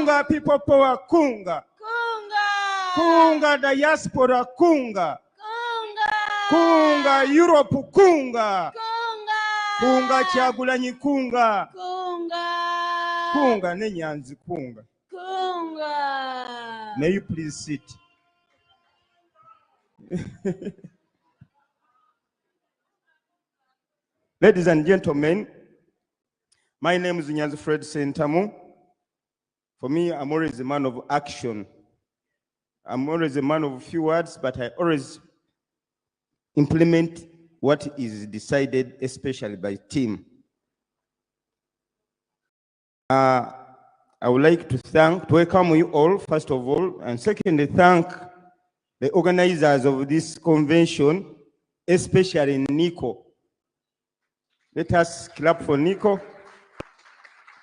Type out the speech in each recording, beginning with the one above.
Kunga people power, kunga. Kunga diaspora, kunga. Kunga Europe, kunga. Kunga Kyagulanyi, kunga. Kunga Nenyanzi, kunga. May you please sit. Ladies and gentlemen, my name is Nyanzi Fred Sentamu. For me, I'm always a man of action. I'm always a man of few words, but I always implement what is decided, especially by team. I would like to welcome you all, first of all, and secondly, thank the organizers of this convention, especially Nico. Let us clap for Nico.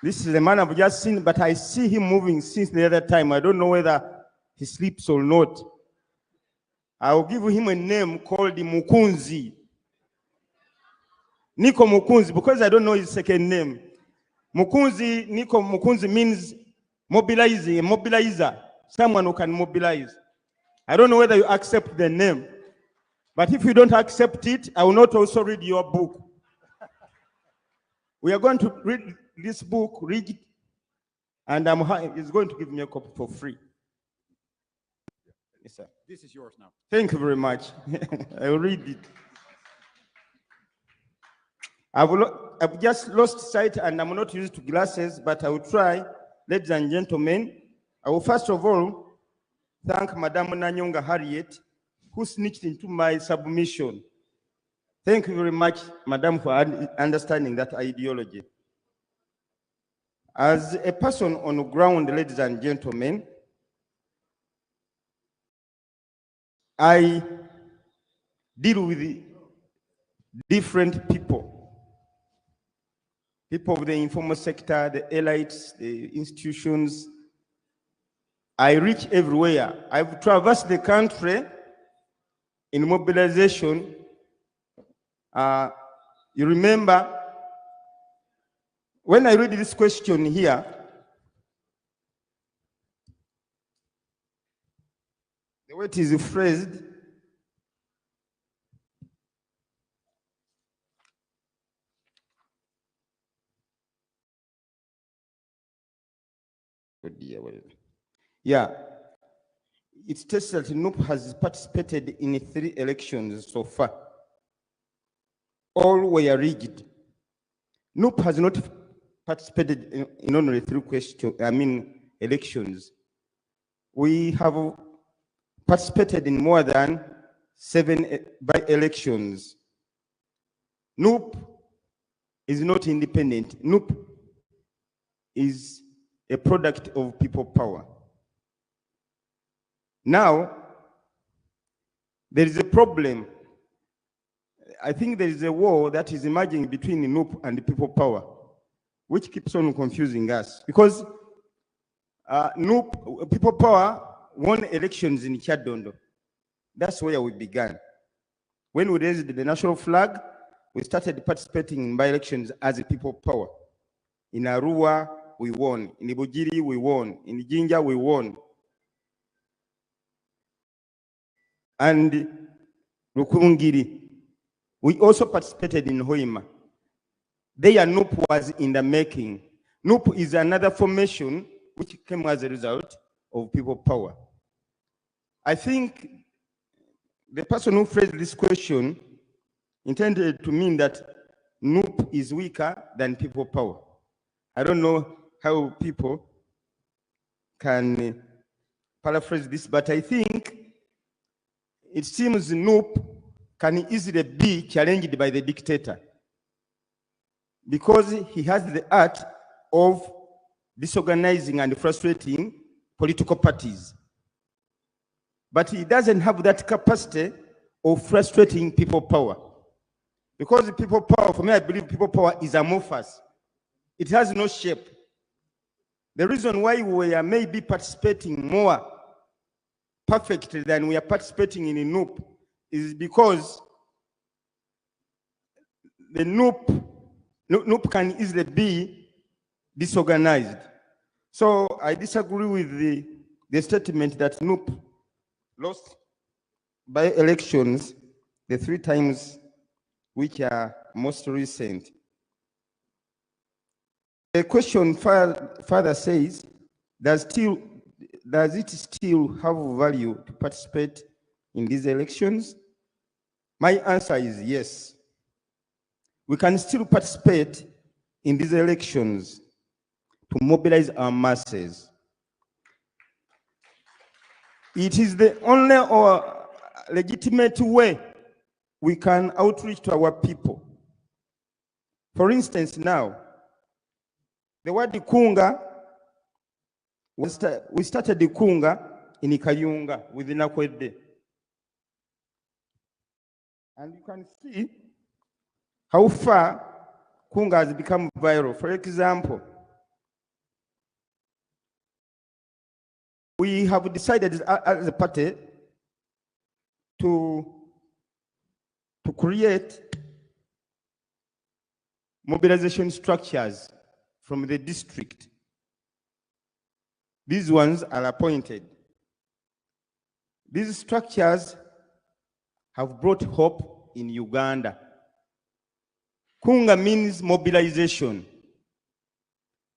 This is a man I've just seen, but I see him moving since the other time. I don't know whether he sleeps or not. I will give him a name called Mukunzi. Nico Mukunzi, because I don't know his second name. Mukunzi, Nico Mukunzi means mobilizing, a mobilizer, someone who can mobilize. I don't know whether you accept the name, but if you don't accept it, I will not also read your book. We are going to read this book, read it, and he's going to give me a copy for free. Yes, sir. This is yours now. Thank you very much. I will read it. I've just lost sight and I'm not used to glasses, but I will try. Ladies and gentlemen, I will first of all thank Madame Nanyonga Harriet, who snitched into my submission. Thank you very much, Madam, for understanding that ideology. As a person on the ground, ladies and gentlemen, I deal with different people. People of the informal sector, the elites, the institutions. I reach everywhere. I've traversed the country in mobilization. You remember, when I read this question here, the way it is phrased, yeah, it states that NUP has participated in 3 elections so far. All were rigged. NUP has not participated in only 3 elections. We have participated in more than 7 by-elections. NUP is not independent. NUP is a product of people power. Now, there is a problem. I think there is a war that is emerging between the NUP and the people power, which keeps on confusing us. Because NUP, people power won elections in Chadondo. That's where we began. When we raised the national flag, we started participating in by-elections as a people power. In Arua, we won. In Ibujiri, we won. In Jinja, we won. And Rukurungiri, we also participated in Hoima. There, NUP was in the making. NUP is another formation which came as a result of people power. I think the person who phrased this question intended to mean that NUP is weaker than people power. I don't know how people can paraphrase this, but I think it seems NUP can easily be challenged by the dictator because he has the art of disorganizing and frustrating political parties. But he doesn't have that capacity of frustrating people power. Because people power, for me, I believe people power is amorphous. It has no shape. The reason why we are maybe participating more perfectly than we are participating in a NUP is because the NUP can easily be disorganized. So I disagree with the statement that NUP lost by elections the 3 times which are most recent. The question further says, does it still have value to participate in these elections? My answer is yes. We can still participate in these elections to mobilize our masses. It is the only or legitimate way we can outreach to our people. For instance, now, the word Kunga, we started the Kunga in Kayunga within Akwede. And you can see how far Kunga has become viral. For example, we have decided as a party to create mobilization structures from the district. These ones are appointed. These structures have brought hope in Uganda. Kunga means mobilization,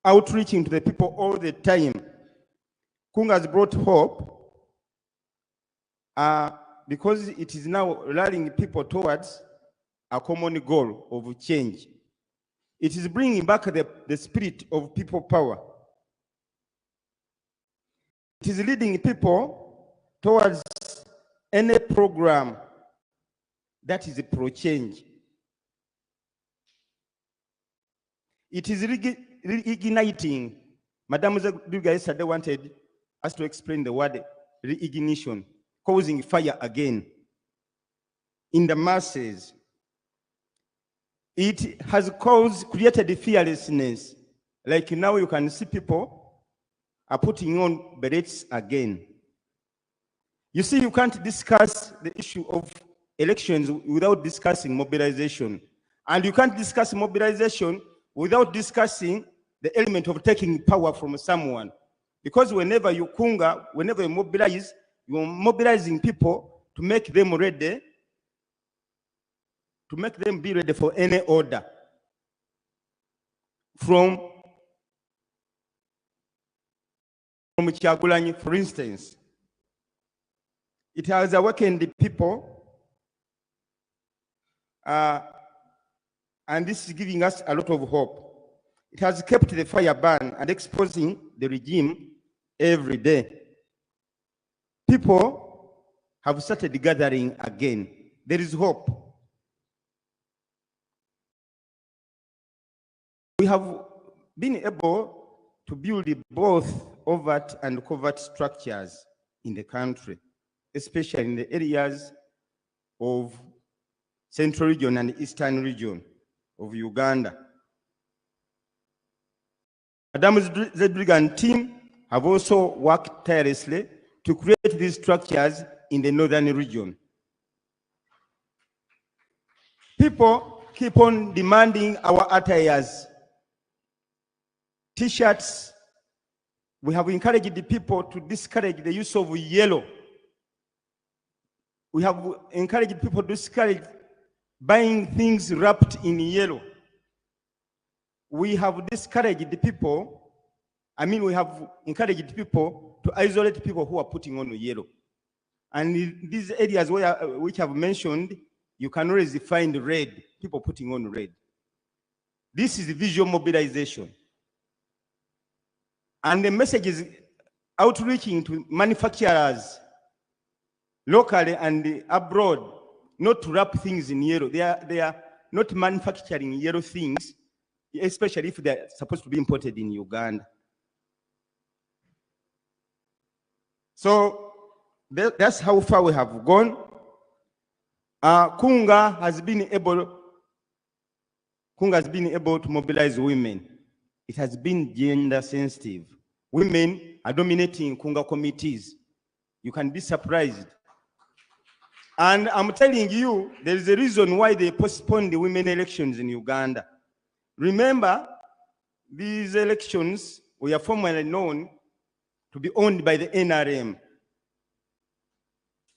outreaching to the people all the time. Kunga has brought hope because it is now rallying people towards a common goal of change. It is bringing back the spirit of people power. It is leading people towards any program that is pro-change. It is reigniting. Madam Zagduga yesterday wanted us to explain the word reignition, causing fire again in the masses. It has created fearlessness. Like now you can see people are putting on berets again. You see, you can't discuss the issue of elections without discussing mobilization. And you can't discuss mobilization without discussing the element of taking power from someone. Because whenever you kunga, whenever you mobilize, you're mobilizing people to make them ready, to make them be ready for any order. From Kyagulanyi, for instance, it has awakened the people, and this is giving us a lot of hope. It has kept the fire burn and exposing the regime every day. People have started gathering again. There is hope. We have been able to build both overt and covert structures in the country, especially in the areas of Central Region and Eastern Region of Uganda. Madam Zedriga and team have also worked tirelessly to create these structures in the Northern Region. People keep on demanding our attires, T-shirts. We have encouraged the people to discourage the use of yellow. We have encouraged people to discourage buying things wrapped in yellow. We have discouraged the people, we have encouraged people to isolate people who are putting on yellow. And in these areas which I've mentioned, you can always find red, people putting on red. This is visual mobilization. And the message is outreaching to manufacturers, locally and abroad, not to wrap things in yellow. They are not manufacturing yellow things, especially if they're supposed to be imported in Uganda. So that's how far we have gone. Kunga has been able to mobilize women. It has been gender sensitive. Women are dominating Kunga committees. You can be surprised. And I'm telling you, there is a reason why they postponed the women elections in Uganda. Remember, these elections we are formerly known to be owned by the NRM.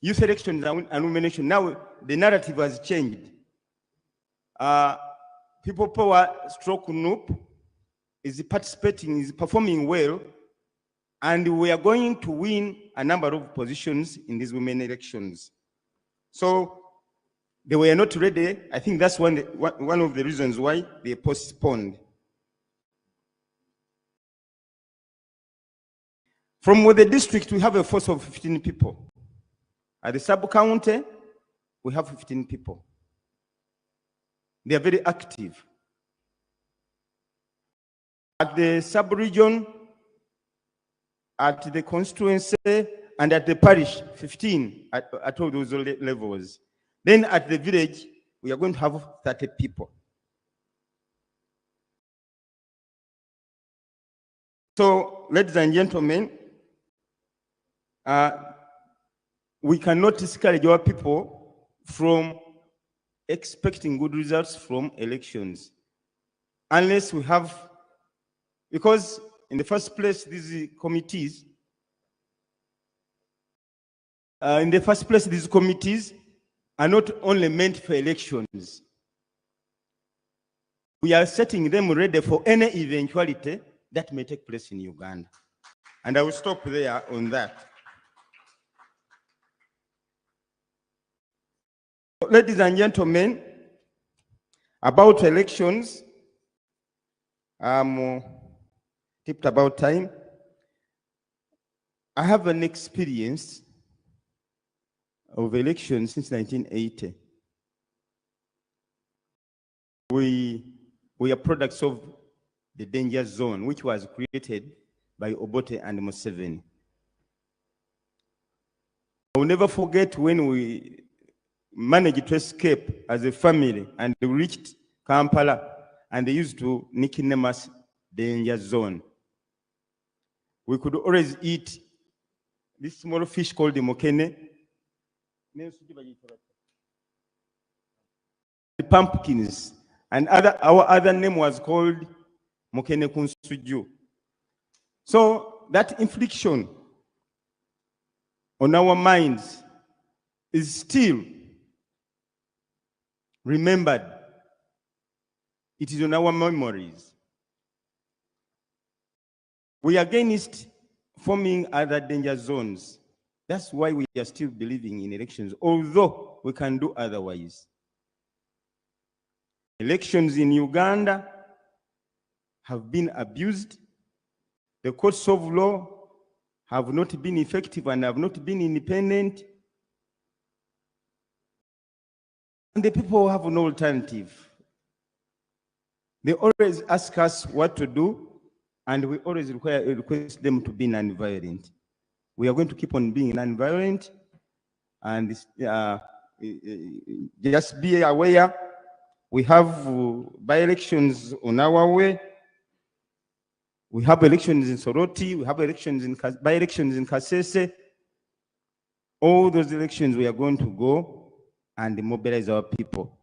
Youth elections and nomination. Now the narrative has changed. People Power stroke NUP is participating, is performing well, and we are going to win a number of positions in these women elections. So they were not ready. I think that's one of the reasons why they postponed. From the district, we have a force of 15 people. At the sub-county, we have 15 people. They are very active. At the sub-region, at the constituency, and at the parish, 15 at all those levels. Then at the village, we are going to have 30 people. So, ladies and gentlemen, we cannot discourage our people from expecting good results from elections unless we have, because in the first place, these committees are not only meant for elections. We are setting them ready for any eventuality that may take place in Uganda. And I will stop there on that. Ladies and gentlemen, about elections, tipped about time. I have an experience of elections since 1980. We are products of the danger zone, which was created by Obote and Museveni. I will never forget when we managed to escape as a family and we reached Kampala, and they used to nickname us danger zone. We could always eat this small fish called the mokene, the pumpkins, and our other name was called mokene kunsuju. So that infliction on our minds is still remembered. It is on our memories. We are against forming other danger zones. That's why we are still believing in elections, although we can do otherwise. Elections in Uganda have been abused. The courts of law have not been effective and have not been independent. And the people have no alternative. They always ask us what to do, and we always request them to be non-violent. We are going to keep on being non-violent, and just be aware, we have by-elections on our way. We have elections in Soroti, we have elections in by-elections in Kasese. All those elections we are going to go and mobilize our people.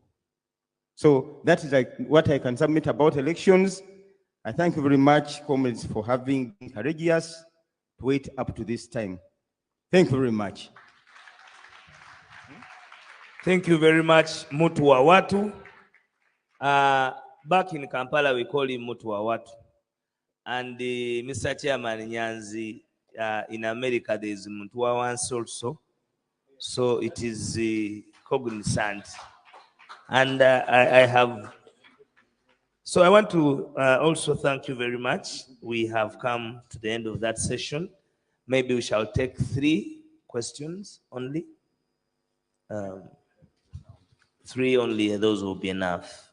So that is like what I can submit about elections. I thank you very much, comrades, for having been courageous to wait up to this time. Thank you very much. Thank you very much, Mutu wa Watu. Back in Kampala, we call him Mutu wa Watu. And Mr. Chairman Nyanzi, in America, there is Mutu wa Wansi also. So it is cognizant. And so I want to also thank you very much. We have come to the end of that session. Maybe we shall take 3 questions only. 3 only, those will be enough.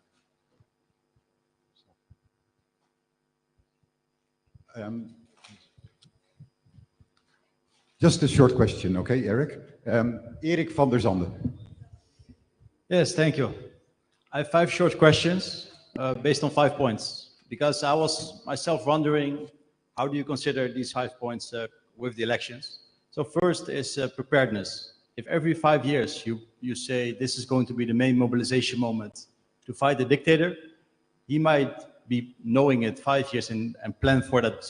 Just a short question, okay, Eric? Erik van der Zande. Yes, thank you. I have 5 short questions based on 5 points, because I was myself wondering, how do you consider these 5 points with the elections? So first is preparedness. If every 5 years you say this is going to be the main mobilization moment to fight the dictator, he might be knowing it 5 years and plan for that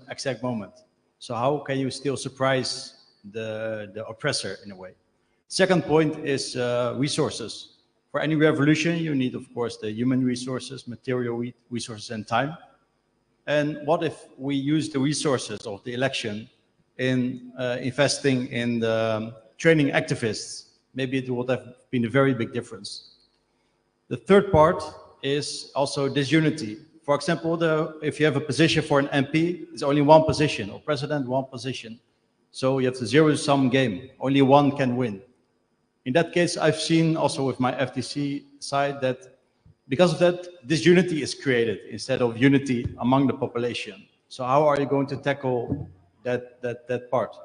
exact moment. So how can you still surprise the oppressor in a way? Second point is resources. For any revolution, you need, of course, the human resources, material resources, and time. And what if we use the resources of the election in investing in the training activists? Maybe it would have been a very big difference. The third part is also disunity. For example, if you have a position for an MP, it's only one position, or president, one position. So you have the zero-sum game. Only one can win. In that case, I've seen also with my FTC side that because of that, disunity is created instead of unity among the population. So how are you going to tackle that part?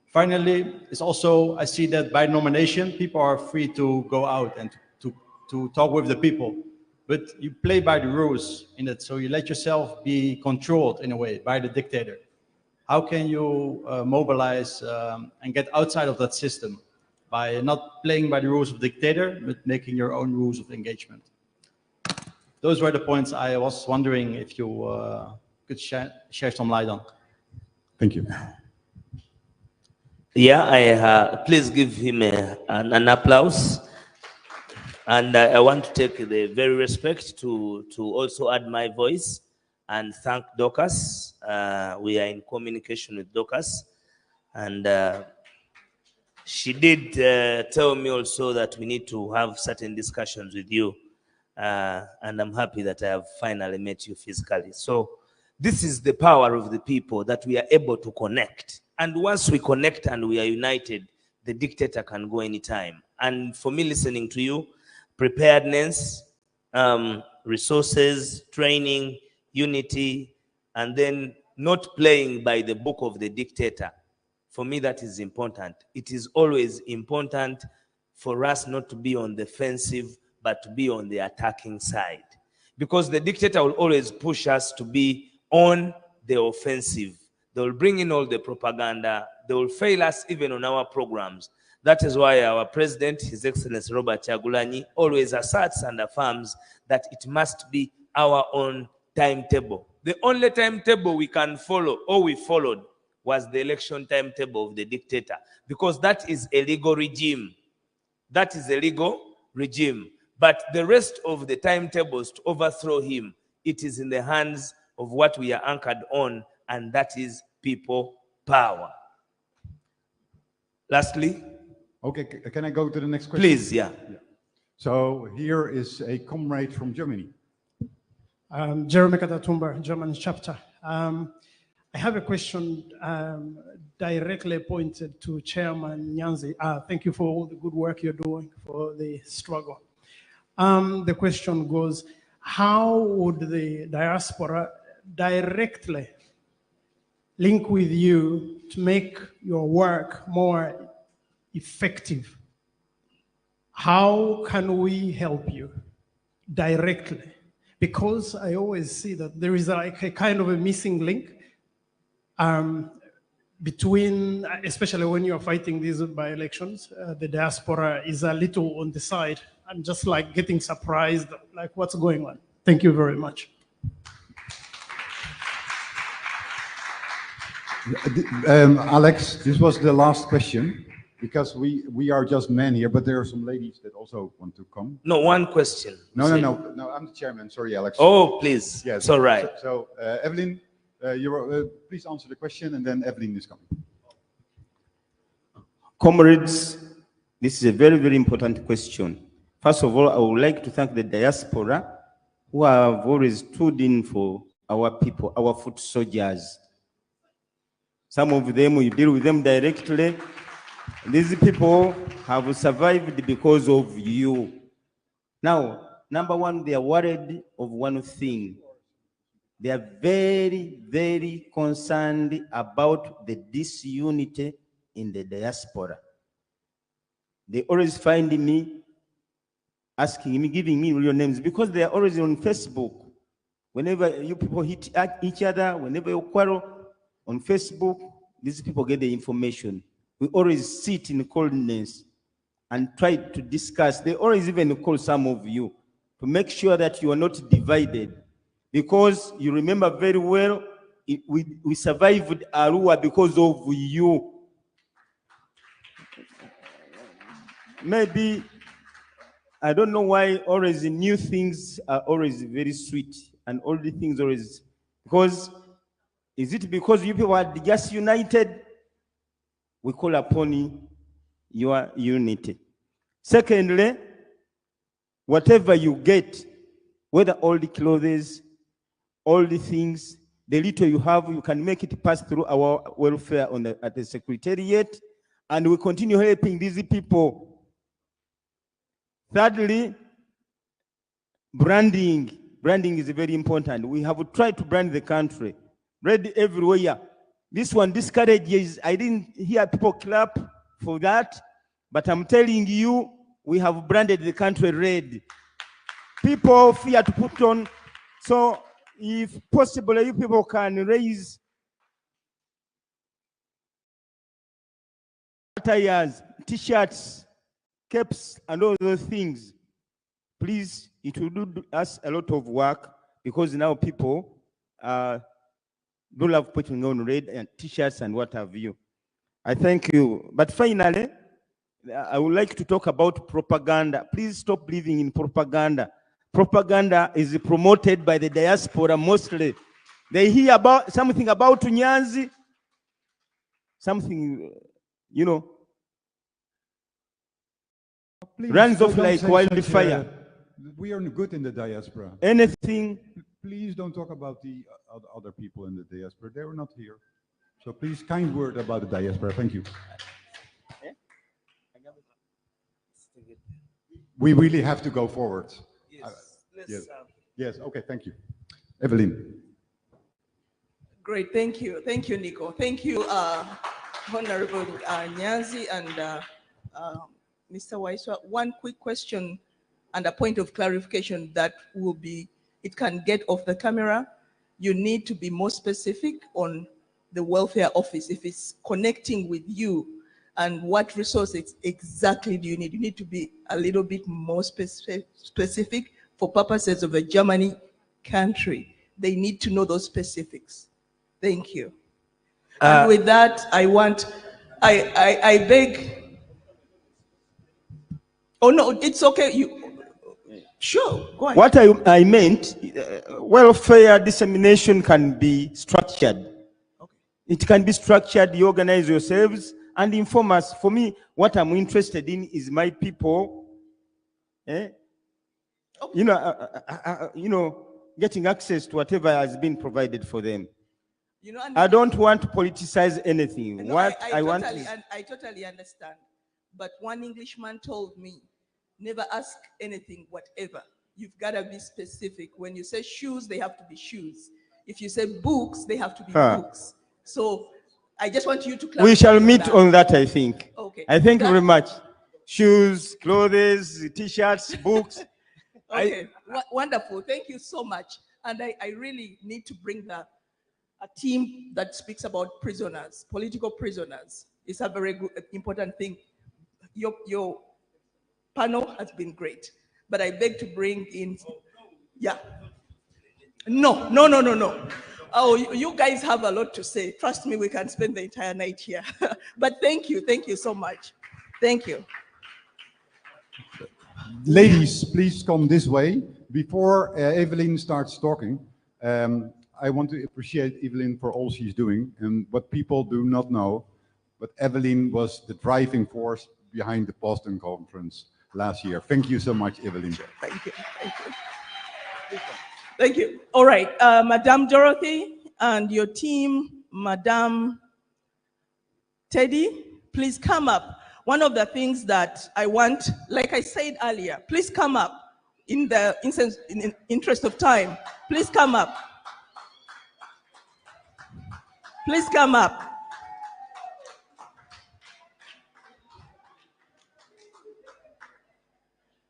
Finally, it's also, I see that by nomination, people are free to go out and to talk with the people. But you play by the rules in it, so you let yourself be controlled in a way by the dictator. How can you mobilize and get outside of that system by not playing by the rules of the dictator, but making your own rules of engagement? Those were the points I was wondering if you could share some light on. Thank you. Yeah, please give him an applause. And I want to take the very respect to also add my voice and thank Dorcas. We are in communication with Dorcas. And she did tell me also that we need to have certain discussions with you. And I'm happy that I have finally met you physically. So this is the power of the people, that we are able to connect. And once we connect and we are united, the dictator can go anytime. And for me, listening to you, preparedness, resources, training, unity, and then not playing by the book of the dictator. For me, that is important. It is always important for us not to be on the defensive, but to be on the attacking side. Because the dictator will always push us to be on the offensive. They will bring in all the propaganda. They will fail us even on our programs. That is why our president, His Excellency Robert Kyagulanyi, always asserts and affirms that it must be our own timetable. The only timetable we can follow, or we followed, was the election timetable of the dictator, because that is a legal regime. That is a legal regime. But the rest of the timetables to overthrow him, it is in the hands of what we are anchored on, and that is people power. Lastly, Okay, can I go to the next question? please, yeah. So here is a comrade from Germany. Jeremy Katatumba, German chapter. I have a question directly pointed to Chairman Nyanzi. Thank you for all the good work you're doing for the struggle. The question goes, how would the diaspora directly link with you to make your work more effective? How can we help you directly? Because I always see that there is like a kind of a missing link between, especially when you're fighting these by-elections, the diaspora is a little on the side. I'm just like getting surprised, like what's going on. Thank you very much. Alex, this was the last question, because we are just men here, but there are some ladies that also want to come. No, one question. No, I'm the chairman. Sorry, Alex. Oh, please. Yes. It's all right. So Evelyn, please answer the question, and then Evelyn is coming. Comrades, this is a very, very important question. First of all, I would like to thank the diaspora who have always stood in for our people, our foot soldiers. Some of them, we deal with them directly. These people have survived because of you. Now, number one, they are worried of one thing. They are very, very concerned about the disunity in the diaspora. They always find me, asking me, giving me real names, because they are always on Facebook. Whenever you people hit each other, whenever you quarrel on Facebook, these people get the information. We always sit in coldness and try to discuss. They always even call some of you to make sure that you are not divided. because you remember very well, we survived Arua because of you. Maybe, I don't know why always new things are always very sweet and all the things always, because, is it because you people are just united? We call upon your unity. Secondly, whatever you get, whether all the clothes, all the things, the little you have, you can make it pass through our welfare at the Secretariat, and we continue helping these people. Thirdly, branding. Branding is very important. We have tried to brand the country. Red everywhere. This one discourages. I didn't hear people clap for that, but I'm telling you, we have branded the country red. People fear to put on. So if possible, you people can raise attires, t-shirts, caps, and all those things. Please, it will do us a lot of work, because now people do love putting on red and t-shirts and what have you. I thank you. But finally, I would like to talk about propaganda. Please stop believing in propaganda. Propaganda is promoted by the diaspora mostly. They hear about something about Nyanzi, something, you know, Please, runs off don't like say wildfire. We are good in the diaspora. Anything. Please don't talk about the other people in the diaspora. They were not here. So please, kind word about the diaspora. Thank you. We really have to go forward. Yes. Yes. Okay. Thank you, Evelyn. Great. Thank you. Thank you, Nico. Thank you, Honorable Nyanzi and Mr. Waiswa. One quick question and a point of clarification that will be, it can get off the camera. You need to be more specific on the welfare office. If it's connecting with you, and what resources exactly do you need? You need to be a little bit more specific for purposes of a Germany country. They need to know those specifics. Thank you. And with that, I beg. Oh no, it's okay. Sure, go ahead. What I meant, welfare dissemination can be structured. Okay. It can be structured. You organize yourselves and inform us. For me, what I'm interested in is my people, okay. You know, getting access to whatever has been provided for them. You know, I don't want to politicize anything. No, what I want is... I totally understand. But one Englishman told me, never ask anything, whatever. You've got to be specific. When you say shoes, they have to be shoes. If you say books, they have to be books. So I just want you to clarify. We shall meet on that, I think. Okay. I thank you very much. Shoes, clothes, t-shirts, books. Okay, wonderful. Thank you so much. And I really need to bring a team that speaks about prisoners, political prisoners. It's a very good, important thing. Your panel has been great, but I beg to bring in, yeah. No. Oh, you guys have a lot to say. Trust me, we can spend the entire night here. But thank you so much. Thank you. Ladies, please come this way. Before Evelyn starts talking, I want to appreciate Evelyn for all she's doing. And what people do not know, but Evelyn was the driving force behind the Boston conference last year. Thank you so much, Evelyn. Thank you. Thank you. All right, Madame Dorothy and your team, Madame Teddy, please come up. One of the things that I want, like I said earlier, please come up. In the interest of time, please come up. Please come up.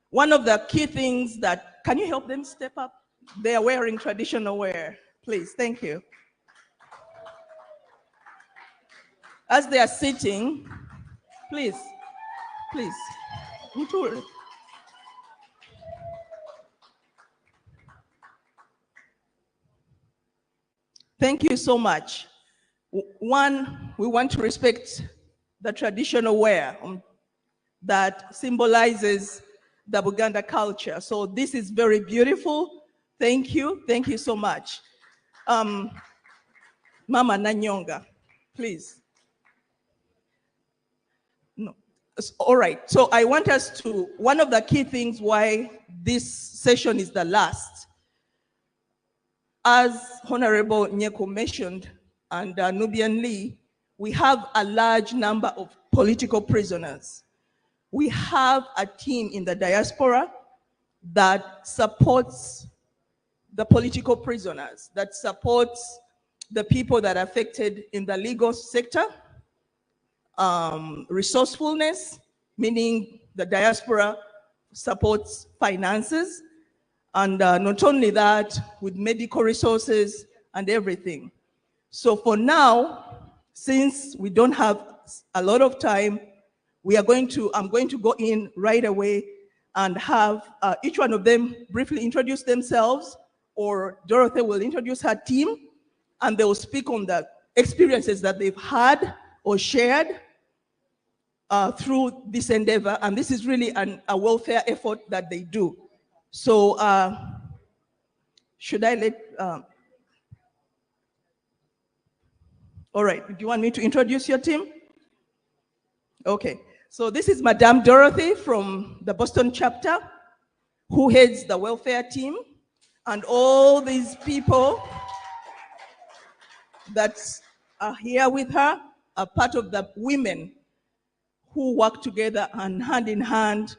One of the key things that, can you help them step up? They are wearing traditional wear. Please, thank you. As they are sitting, please. Thank you so much. One, we want to respect the traditional wear that symbolizes the Buganda culture. So this is very beautiful. Thank you so much. Mama Nanyonga, please. No. All right, so I want us to, one of the key things why this session is the last, as Honorable Nyeko mentioned, and Nubian Lee, we have a large number of political prisoners. We have a team in the diaspora that supports the political prisoners, that supports the people that are affected in the legal sector, resourcefulness, meaning the diaspora supports finances, and not only that, with medical resources and everything. So for now, since we don't have a lot of time, I'm going to go in right away and have each one of them briefly introduce themselves, or Dorothy will introduce her team, and they will speak on the experiences that they've had or shared through this endeavor. And this is really a welfare effort that they do. So should I let, all right, do you want me to introduce your team? Okay, so this is Madame Dorothy from the Boston chapter, who heads the welfare team, and all these people that are here with her are part of the women who work together and hand in hand.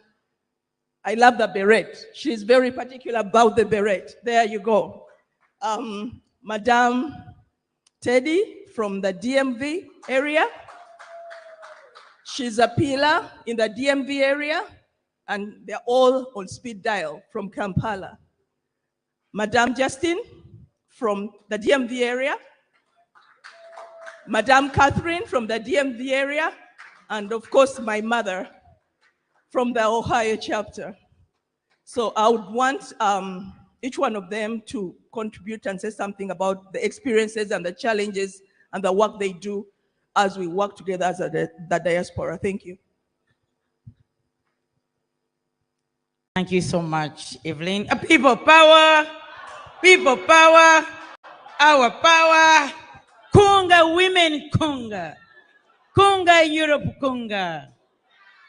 I love the beret. She's very particular about the beret. There you go. Madame Teddy from the DMV area. She's a pillar in the DMV area, and they're all on speed dial from Kampala. Madame Justin from the DMV area. Madame Catherine from the DMV area, and of course my mother from the Ohio chapter. So I would want each one of them to contribute and say something about the experiences and the challenges and the work they do as we work together as the diaspora. Thank you. Thank you so much, Evelyn. People power, our power. Kunga women, kunga. Kunga Europe, kunga.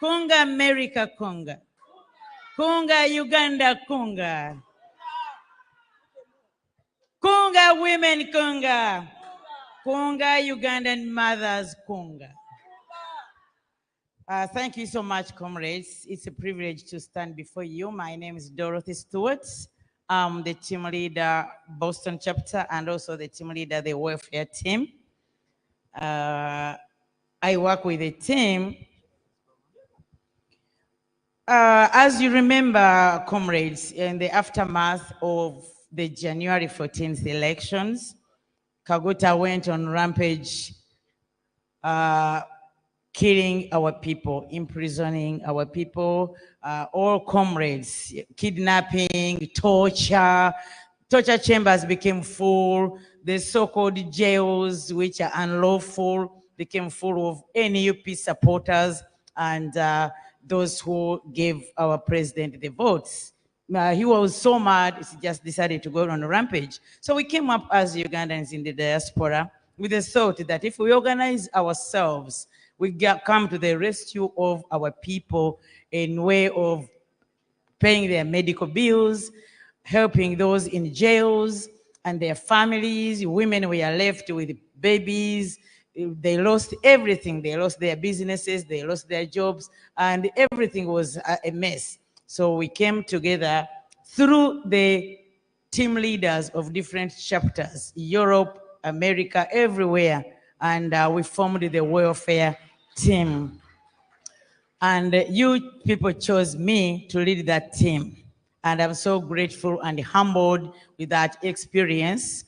Kunga America, kunga. Kunga Uganda, kunga. Kunga women, kunga. Kunga Ugandan mothers, kunga. Thank you so much, comrades. It's a privilege to stand before you. My name is Dorothy Stewart. I'm the team leader, Boston chapter, and also the team leader, the welfare team. I work with a team. As you remember, comrades, in the aftermath of the January 14th elections, Kaguta went on rampage, killing our people, imprisoning our people, all comrades, kidnapping, torture. Torture chambers became full. The so-called jails, which are unlawful, became full of NUP supporters and those who gave our president the votes. He was so mad, he just decided to go on a rampage. So we came up as Ugandans in the diaspora with the thought that if we organize ourselves, we come to the rescue of our people in way of paying their medical bills, helping those in jails and their families. Women were left with babies. They lost everything. They lost their businesses, they lost their jobs, and everything was a mess. So we came together through the team leaders of different chapters, Europe, America, everywhere, and we formed the welfare team. And you people chose me to lead that team. And I'm so grateful and humbled with that experience.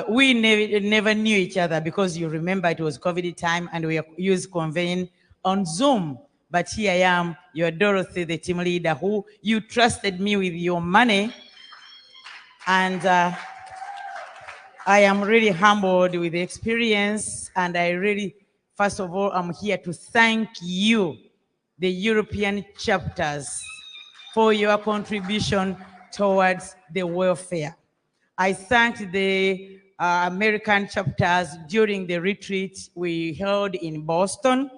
We never knew each other because you remember it was COVID time and we used convene on Zoom. But here I am, you're Dorothy, the team leader, who you trusted me with your money. And I am really humbled with the experience, and I really, first of all, I'm here to thank you, the European chapters, for your contribution towards the welfare. I thank the American chapters during the retreat we held in Boston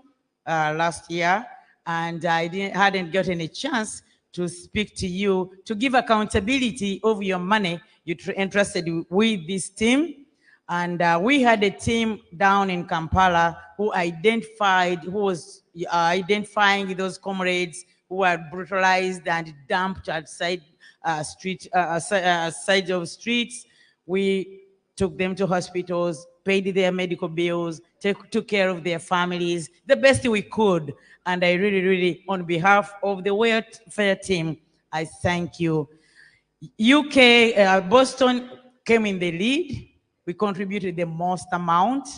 last year, and I hadn't gotten a chance to speak to you to give accountability of your money you entrusted with this team. And we had a team down in Kampala who was identifying those comrades who were brutalized and dumped outside sides of streets. We took them to hospitals, paid their medical bills, took care of their families the best we could. And I really, on behalf of the welfare team, I thank you. UK, Boston came in the lead. We contributed the most amount.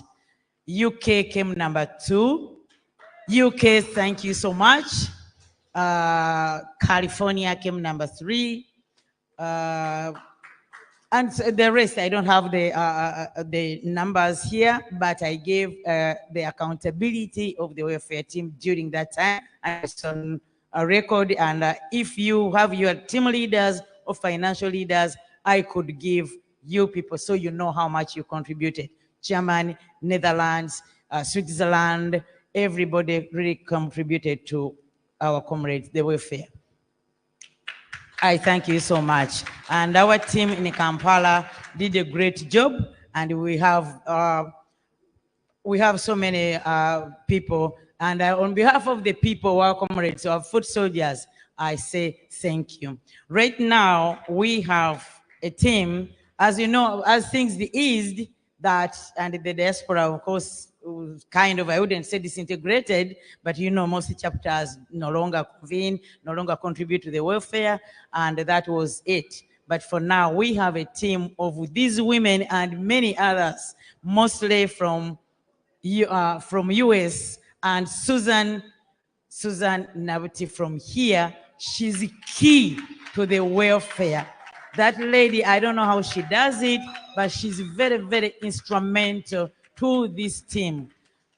UK came number 2. UK, thank you so much. California came number 3. And the rest, I don't have the numbers here, but I gave the accountability of the welfare team during that time. And it's on a record. And if you have your team leaders or financial leaders, I could give you people so you know how much you contributed. Germany, Netherlands, Switzerland, everybody really contributed to our comrades, the welfare. I thank you so much. And our team in Kampala did a great job, and we have so many people. And on behalf of the people, our comrades, our foot soldiers, I say thank you. Right now, we have a team, as you know, as things eased, and the diaspora, of course, kind of, I wouldn't say disintegrated, but you know, most chapters no longer convene, no longer contribute to the welfare, and that was it. But for now, we have a team of these women and many others, mostly from US, and Susan Nabuti from here. She's key to the welfare. That lady, I don't know how she does it, but she's very instrumental to this team.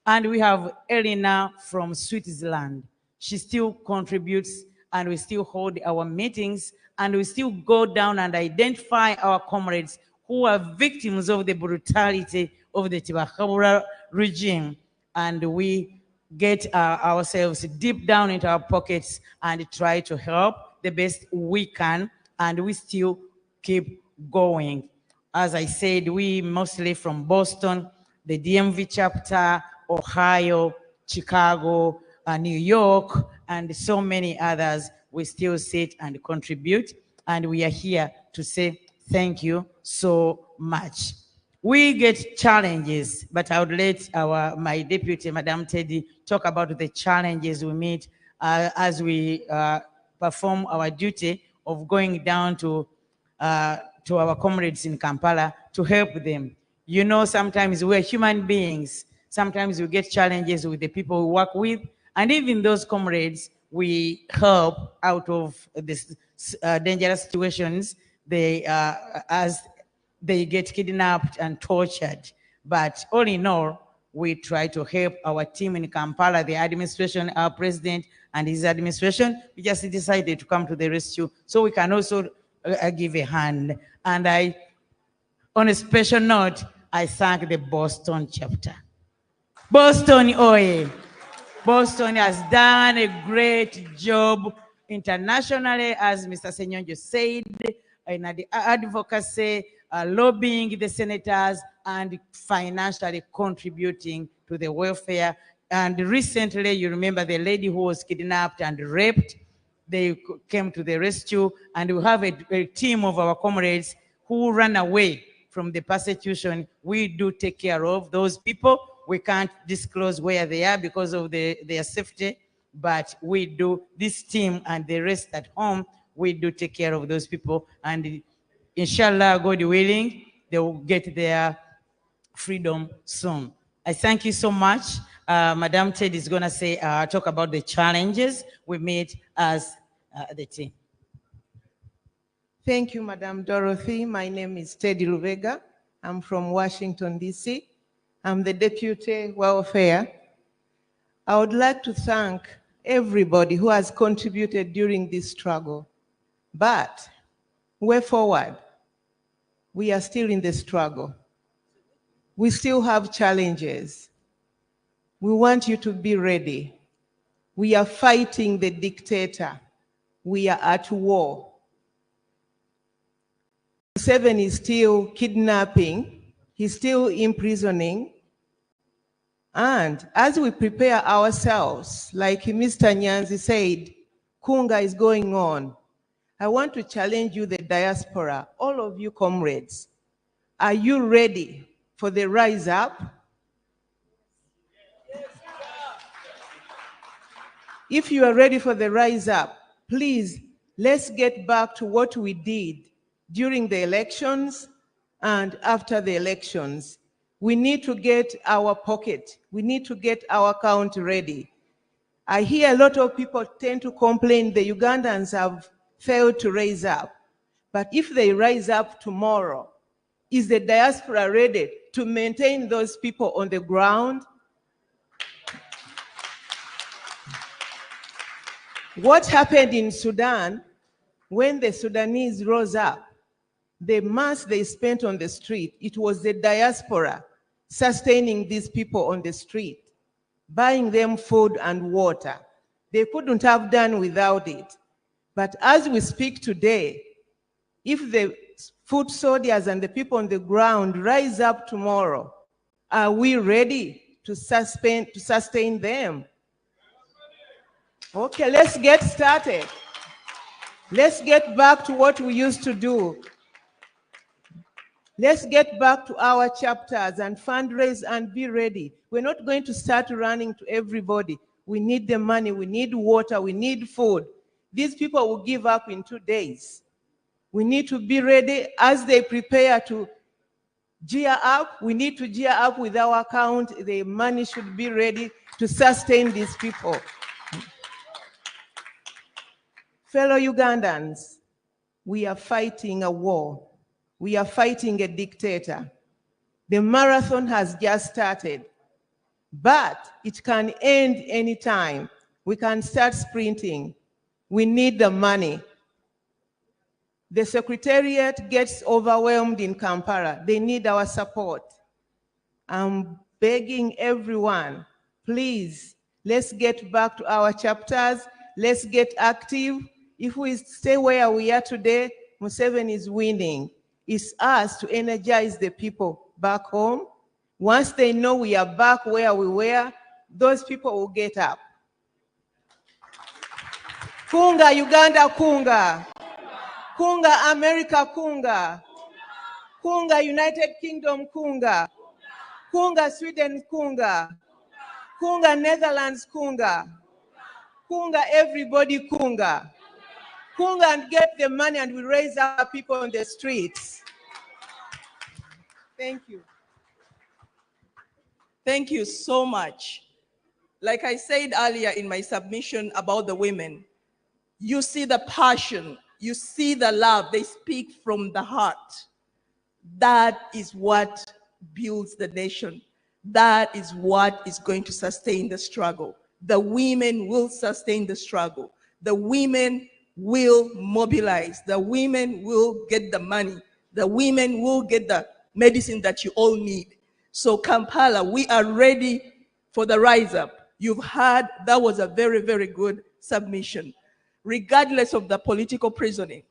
And we have Elena from Switzerland. She still contributes, and we still hold our meetings, and we still go down and identify our comrades who are victims of the brutality of the Tibakabura regime. And we get ourselves deep down into our pockets and try to help the best we can, and we still keep going. As I said, we mostly from Boston, the DMV chapter, Ohio, Chicago, New York, and so many others. We still sit and contribute, and we are here to say thank you so much. We get challenges, but I would let my deputy, Madam Teddy, talk about the challenges we meet as we perform our duty of going down to our comrades in Kampala to help them. You know, sometimes we're human beings. Sometimes we get challenges with the people we work with, and even those comrades we help out of these dangerous situations. As they get kidnapped and tortured. But all in all, we try to help our team in Kampala, the administration, our president and his administration. We just decided to come to the rescue so we can also give a hand. And on a special note, I thank the Boston chapter. Boston, oye. Boston has done a great job internationally, as Mr. Senyonjo said, in the advocacy, lobbying the senators, and financially contributing to the welfare. And recently, you remember the lady who was kidnapped and raped. They came to the rescue, and we have a team of our comrades who ran away from the persecution. We do take care of those people. We can't disclose where they are because of their safety, but we do, this team and the rest at home, we do take care of those people. And inshallah, God willing, they will get their freedom soon. I thank you so much. Madam Ted is going to say, talk about the challenges we meet as the team. Thank you, Madam Dorothy. My name is Teddy Lubega. I'm from Washington, D.C. I'm the Deputy Welfare. I would like to thank everybody who has contributed during this struggle. But way forward, we are still in the struggle. We still have challenges. We want you to be ready. We are fighting the dictator. We are at war. Museveni is still kidnapping. He's still imprisoning. And as we prepare ourselves, like Mr. Nyanzi said, Kunga is going on. I want to challenge you, the diaspora, all of you comrades. Are you ready for the rise up? If you are ready for the rise up, please, let's get back to what we did during the elections and after the elections. We need to get our pocket. We need to get our account ready. I hear a lot of people tend to complain the Ugandans have failed to rise up. But if they rise up tomorrow, is the diaspora ready to maintain those people on the ground? What happened in Sudan when the Sudanese rose up? The mass they spent on the street, it was the diaspora sustaining these people on the street, buying them food and water. They couldn't have done without it. But as we speak today, if the foot soldiers and the people on the ground rise up tomorrow, are we ready to sustain them? Okay, let's get started. Let's get back to what we used to do. Let's get back to our chapters and fundraise and be ready. We're not going to start running to everybody. We need the money, we need water, we need food. These people will give up in 2 days. We need to be ready as they prepare to gear up. We need to gear up with our account. The money should be ready to sustain these people. Fellow Ugandans, we are fighting a war. We are fighting a dictator. The marathon has just started, but it can end anytime. We can start sprinting. We need the money. The Secretariat gets overwhelmed in Kampala. They need our support. I'm begging everyone, please, let's get back to our chapters. Let's get active. If we stay where we are today, Museveni is winning. It's us to energize the people back home. Once they know we are back where we were, those people will get up. Kunga, Uganda, kunga. Kunga, America, kunga. Kunga, United Kingdom, kunga. Kunga, Sweden, kunga. Kunga, Netherlands, kunga. Kunga, everybody, kunga. Kunga and get the money and we raise our people on the streets. Thank you. Thank you so much. Like I said earlier in my submission about the women, you see the passion, you see the love, they speak from the heart. That is what builds the nation. That is what is going to sustain the struggle. The women will sustain the struggle. The women will mobilize. The women will get the money. The women will get the medicine that you all need. So Kampala, we are ready for the rise up. You've heard that was a very, very good submission. Regardless of the political prisoning,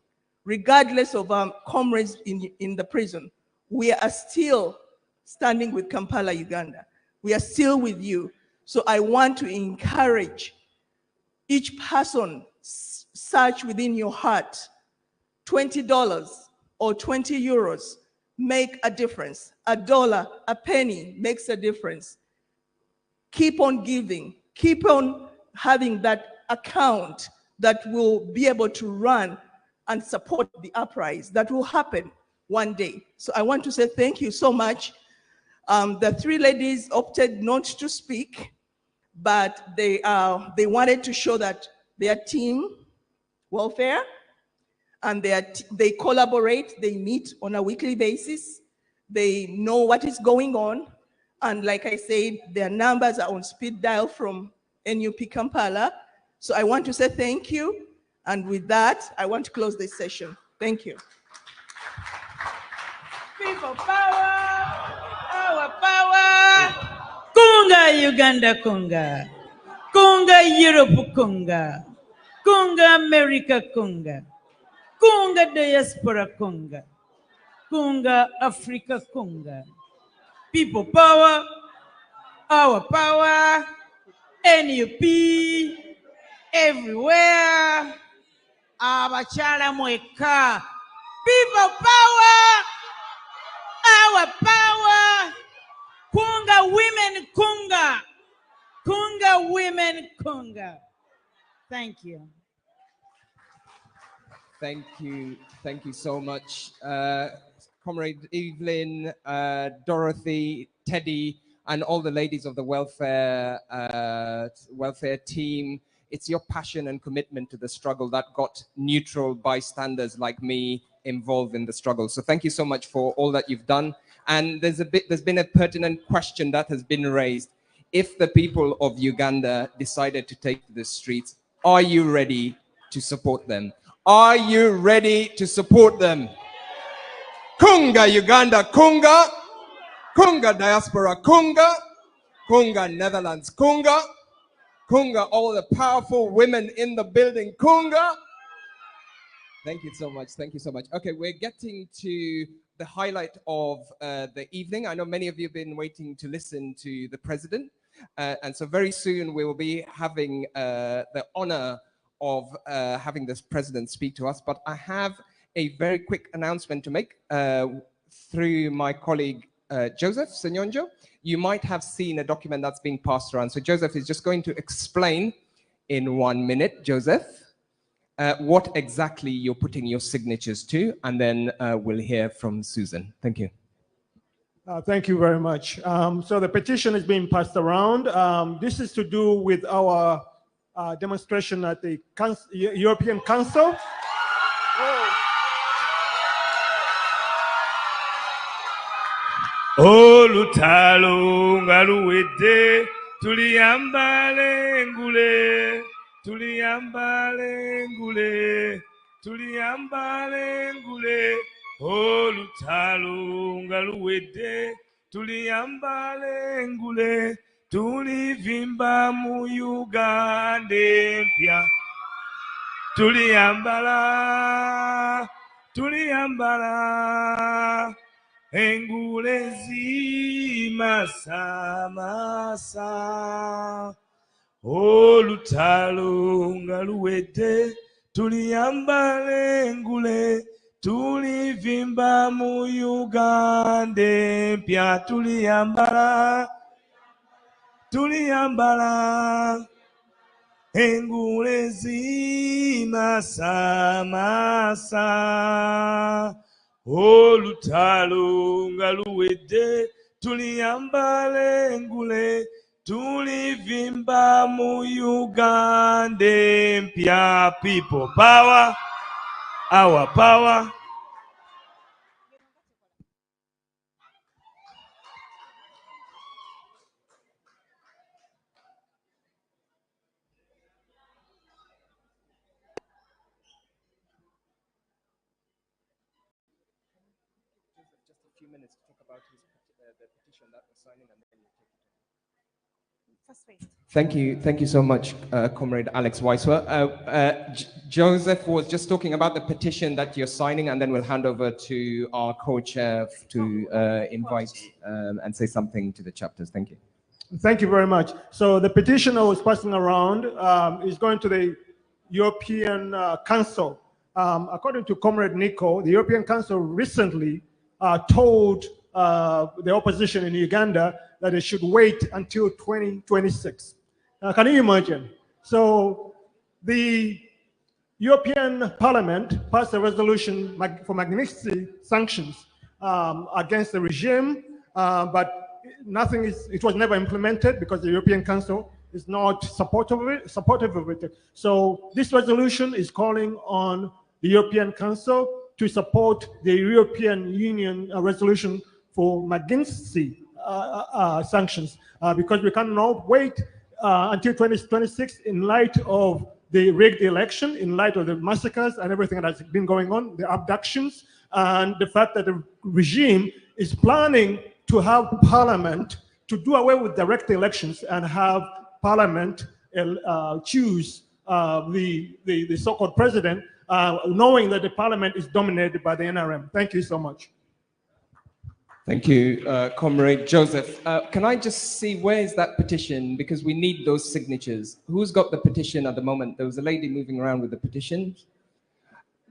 regardless of comrades in the prison, we are still standing with Kampala, Uganda. We are still with you. So I want to encourage each person, search within your heart, $20 or 20 euros make a difference. A dollar, a penny makes a difference. Keep on giving, keep on having that account that will be able to run and support the uprise that will happen one day. So I want to say thank you so much. The three ladies opted not to speak, but they wanted to show that their team welfare and they collaborate, they meet on a weekly basis. They know what is going on. And like I said, their numbers are on speed dial from NUP Kampala. So I want to say thank you. And with that, I want to close this session. Thank you. People power, our power. Kunga Uganda kunga. Kunga Europe kunga. Kunga America kunga. Kunga Diaspora kunga. Kunga Africa kunga. People power, our power. NUP everywhere. Abachala mweka. People power, our power. Kunga women kunga. Kunga women kunga. Thank you. Thank you so much. Comrade Evelyn, Dorothy, Teddy, and all the ladies of the welfare team. It's your passion and commitment to the struggle that got neutral bystanders like me involved in the struggle. So thank you so much for all that you've done. And there's been a pertinent question that has been raised. If the people of Uganda decided to take to the streets, are you ready to support them? Are you ready to support them? Kunga Uganda, Kunga. Kunga Diaspora, Kunga. Kunga Netherlands, Kunga. Kunga, all the powerful women in the building, Kunga. Thank you so much. Thank you so much. Okay, we're getting to the highlight of the evening. I know many of you have been waiting to listen to the president. And so very soon we will be having the honor of having this president speak to us. But I have a very quick announcement to make through my colleague, Joseph Senyonjo. You might have seen a document that's being passed around. So Joseph is just going to explain in 1 minute, Joseph, what exactly you're putting your signatures to, and then we'll hear from Susan. Thank you. Thank you very much. So the petition is being passed around. This is to do with our demonstration at the European Council. Olutalo ngaluwedde tuliyambale ngule tuliyambale ngule tuliyambale ngule olutalo ngaluwedde tuliyambale ngule tulivimba mu Uganda empya tuliyambala engule zimasamasa olutalo nga luwedde tuliyambala engule tulivimba mu Uganda empya tuliyambala engule zimasamasa olutalo nga luwedde tuliyambala engule tulivimba mu Uganda empya. People power, our power. Minutes to talk about the petition that we're signing, and then you take it. Thank you so much, Comrade Alex Weiswer. Joseph was just talking about the petition that you're signing, and then we'll hand over to our co-chair to invite and say something to the chapters. Thank you. Thank you very much. So the petition I was passing around is going to the European Council. According to Comrade Nico, the European Council recently told the opposition in Uganda that they should wait until 2026. Can you imagine? So the European Parliament passed a resolution for Magnitsky sanctions against the regime, but it was never implemented because the European Council is not supportive of it. So this resolution is calling on the European Council to support the European Union resolution for McGinsey sanctions, because we cannot wait until 2026 in light of the rigged election, in light of the massacres and everything that's been going on, the abductions, and the fact that the regime is planning to have parliament, to do away with direct elections and have parliament choose the so-called president, knowing that the parliament is dominated by the NRM. Thank you so much. Thank you, Comrade Joseph. Can I just see, where is that petition? Because we need those signatures. Who's got the petition at the moment? There was a lady moving around with the petition.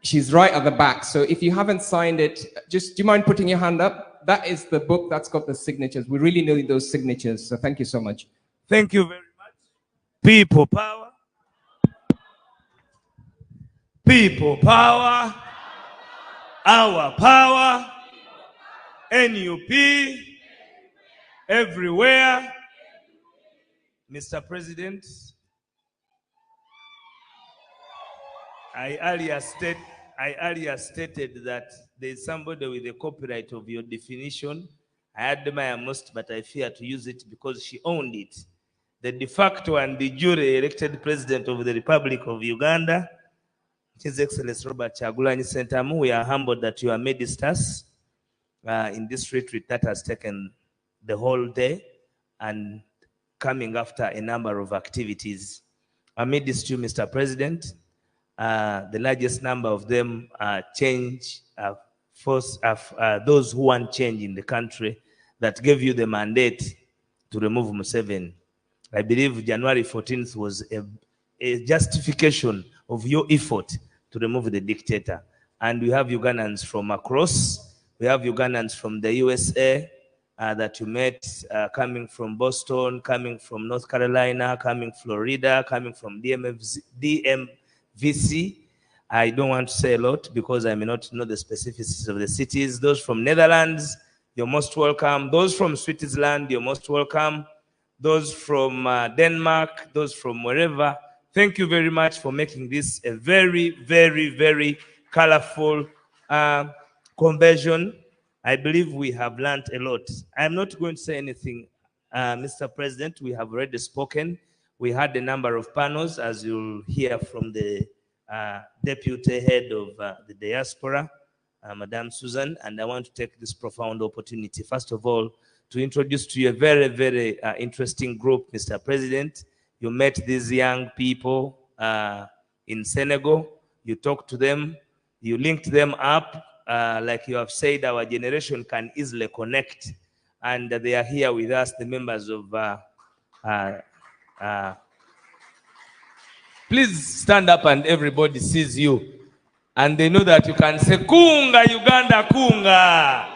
She's right at the back. So if you haven't signed it, just, do you mind putting your hand up? That is the book that's got the signatures. We really need those signatures. So thank you so much. Thank you very much. People power. People power. Our power. NUP. Everywhere. Mr. President, I earlier stated that there's somebody with the copyright of your definition. I admire most, but I fear to use it because she owned it. The de facto and de jure elected president of the Republic of Uganda, His Excellency Robert Kyagulanyi Ssentamu, we are humbled that you are amidst us in this retreat that has taken the whole day and coming after a number of activities. Amidst you, Mr. President, the largest number of them are those who want change in the country that gave you the mandate to remove Museveni. I believe January 14th was a justification of your effort to remove the dictator. And we have Ugandans from across. We have Ugandans from the USA that you met, coming from Boston, coming from North Carolina, coming Florida, coming from DMVC. I don't want to say a lot because I may not know the specificities of the cities. Those from Netherlands, you're most welcome. Those from Switzerland, you're most welcome. Those from Denmark, those from wherever. Thank you very much for making this a very, very, very colorful conversion. I believe we have learned a lot. I'm not going to say anything, Mr. President. We have already spoken. We had a number of panels, as you'll hear from the deputy head of the diaspora, Madame Susan, and I want to take this profound opportunity, first of all, to introduce to you a very, very interesting group, Mr. President. You met these young people in Senegal. You talked to them. You linked them up. Like you have said, our generation can easily connect. And they are here with us, the members of... please stand up and everybody sees you. And they know that you can say, Kunga, Uganda, Kunga.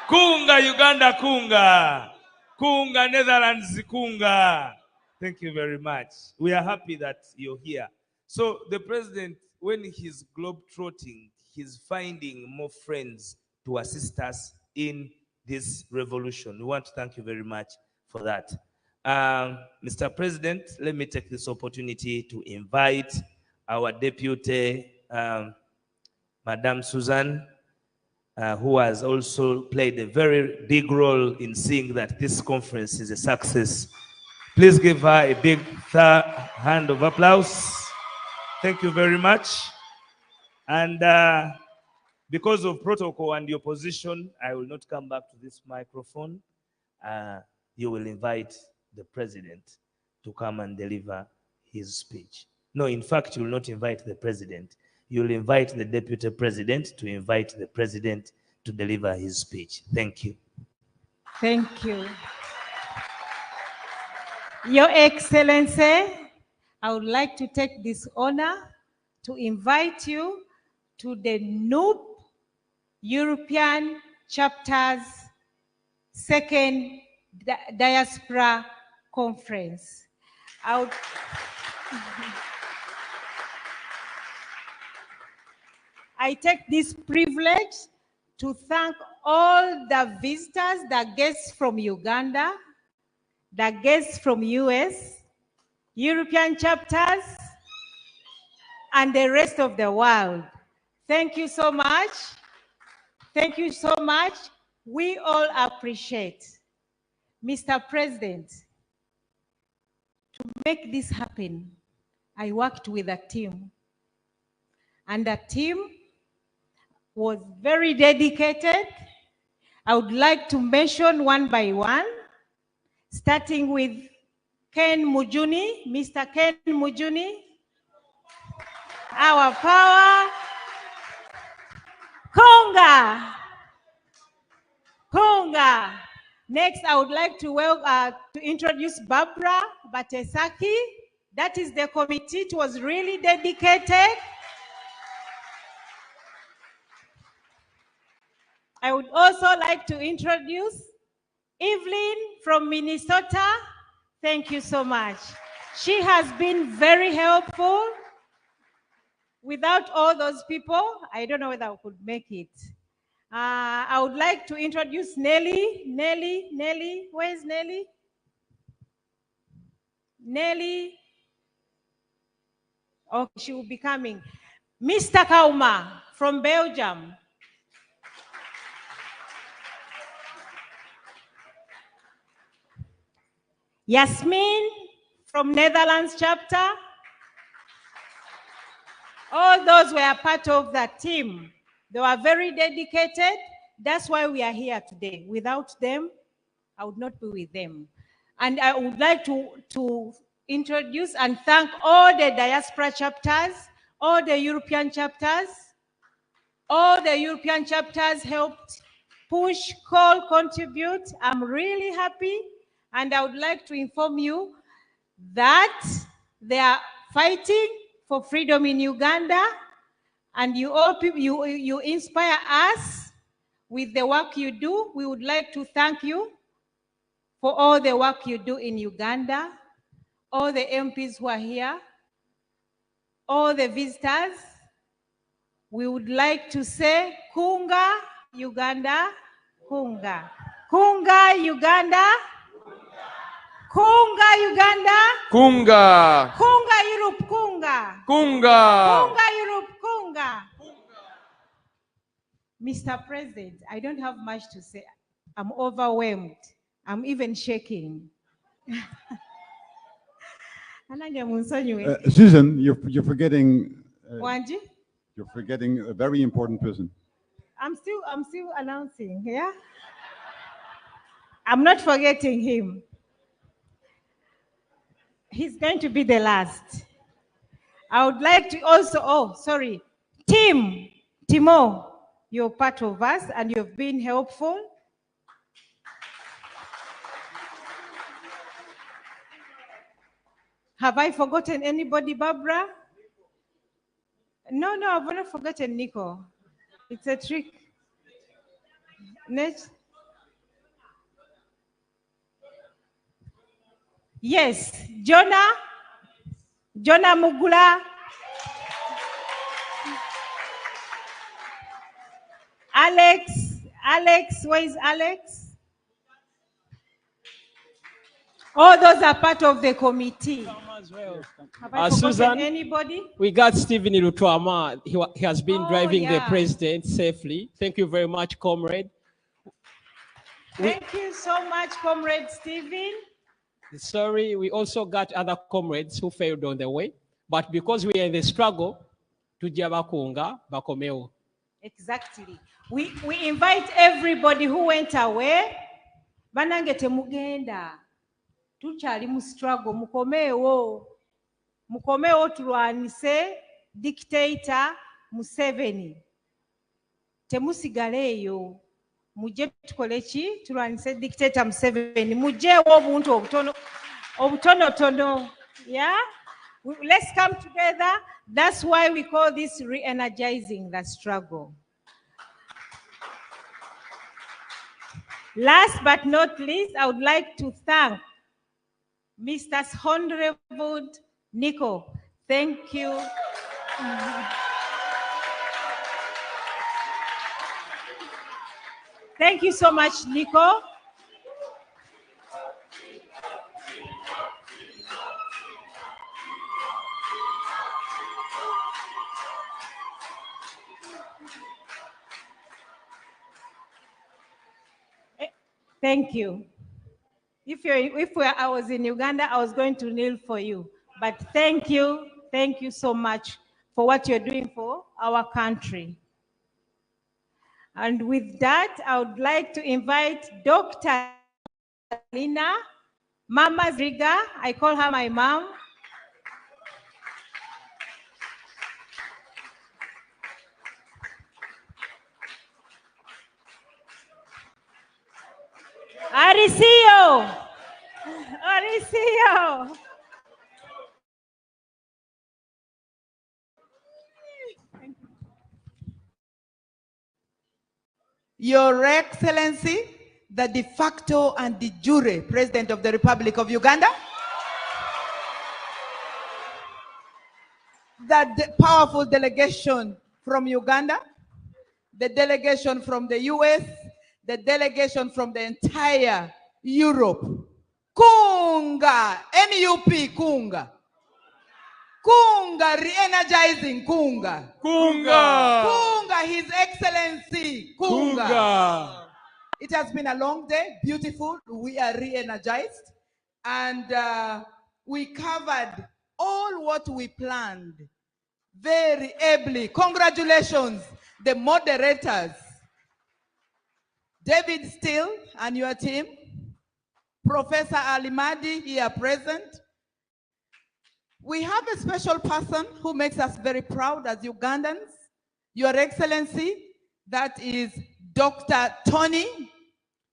Kunga, Uganda, Kunga. Kunga, Netherlands, Kunga. Thank you very much. We are happy that you're here. So the president, when he's globe-trotting, he's finding more friends to assist us in this revolution. We want to thank you very much for that. Mr. President, let me take this opportunity to invite our deputy, Madame Susan, who has also played a very big role in seeing that this conference is a success. Please give her a big hand of applause. Thank you very much. And because of protocol and your position, I will not come back to this microphone. You will invite the president to come and deliver his speech. No, in fact, you will not invite the president. You will invite the deputy president to invite the president to deliver his speech. Thank you. Thank you. Your Excellency, I would like to take this honor to invite you to the NUP European Chapter's second Diaspora Conference. I take this privilege to thank all the visitors, the guests from Uganda, the guests from US, European chapters, and the rest of the world. Thank you so much. Thank you so much. we all appreciate. Mr. President, to make this happen, I worked with a team. And the team was very dedicated. I would like to mention one by one, starting with Ken Mujuni, Mr. Ken Mujuni, our power. Konga. Konga. Next, I would like to introduce Barbara Batesaki. That is the committee. It was really dedicated. I would also like to introduce Evelyn from Minnesota. Thank you so much. She has been very helpful. Without all those people, I don't know whether I could make it. I would like to introduce Nelly. Nelly, where's Nelly? Nelly. Okay, she will be coming. Mr. Kauma from Belgium. Yasmin from Netherlands chapter. All those were part of that team. They were very dedicated. That's why we are here today. Without them, I would not be with them. And I would like to introduce and thank all the diaspora chapters, all the European chapters. All the European chapters helped push, call, contribute. I'm really happy. And I would like to inform you that they are fighting for freedom in Uganda. And you all people, you inspire us with the work you do. We would like to thank you for all the work you do in Uganda, all the MPs who are here, all the visitors. We would like to say, Kunga, Uganda, Kunga. Kunga, Uganda. Kunga, Uganda. Kunga. Kunga, Europe, Kunga. Kunga. Kunga, Europe, Kunga. Mr. President, I don't have much to say. I'm overwhelmed. I'm even shaking. Susan, you're forgetting. Wanji? You're forgetting a very important person. I'm still announcing, yeah? I'm not forgetting him. He's going to be the last. I would like to also, Timo, you're part of us and you've been helpful. Have I forgotten anybody, Barbara? No, I've not forgotten Nico. It's a trick. Next. Yes, Jonah Mugula. Alex, where is Alex? All those are part of the committee. Have I forgotten Susan, anybody? we got Stephen Irutuama. He has been driving the president safely. Thank you very much, comrade. Thank you so much, Comrade Stephen. Sorry, we also got other comrades who failed on the way, but because we are in the struggle, tujja bakunga bakomeo. Exactly. We invite everybody who went away. Banange temugenda. Tuchali mu struggle mukomeo. Mukomeo tulwanise dictator Museveni. Temusigaleyo. Muje tukole ki tulwanise dictator Museveni. Muje obuntu obutono. Yeah? Let's come together. That's why we call this re-energizing the struggle. Last but not least, I would like to thank Mr. Honorable Nico. Thank you. Thank you so much, Nico. Thank you. I was in Uganda, I was going to kneel for you. But thank you so much for what you're doing for our country. And with that, I would like to invite Dr. Lina, Mama Zriga. I call her my mom. Aricio. Your Excellency, the de facto and de jure President of the Republic of Uganda, the powerful delegation from Uganda, the delegation from the US, the delegation from the entire Europe. Kunga, NUP Kunga. Kunga, re-energizing Kunga. Kunga. Kunga, His Excellency Kunga. Kunga. It has been a long day, beautiful. We are re-energized. And we covered all what we planned very ably. Congratulations, the moderators. David Steele and your team. Professor Alimadi here present. We have a special person who makes us very proud as Ugandans. Your Excellency, that is Dr. Tony,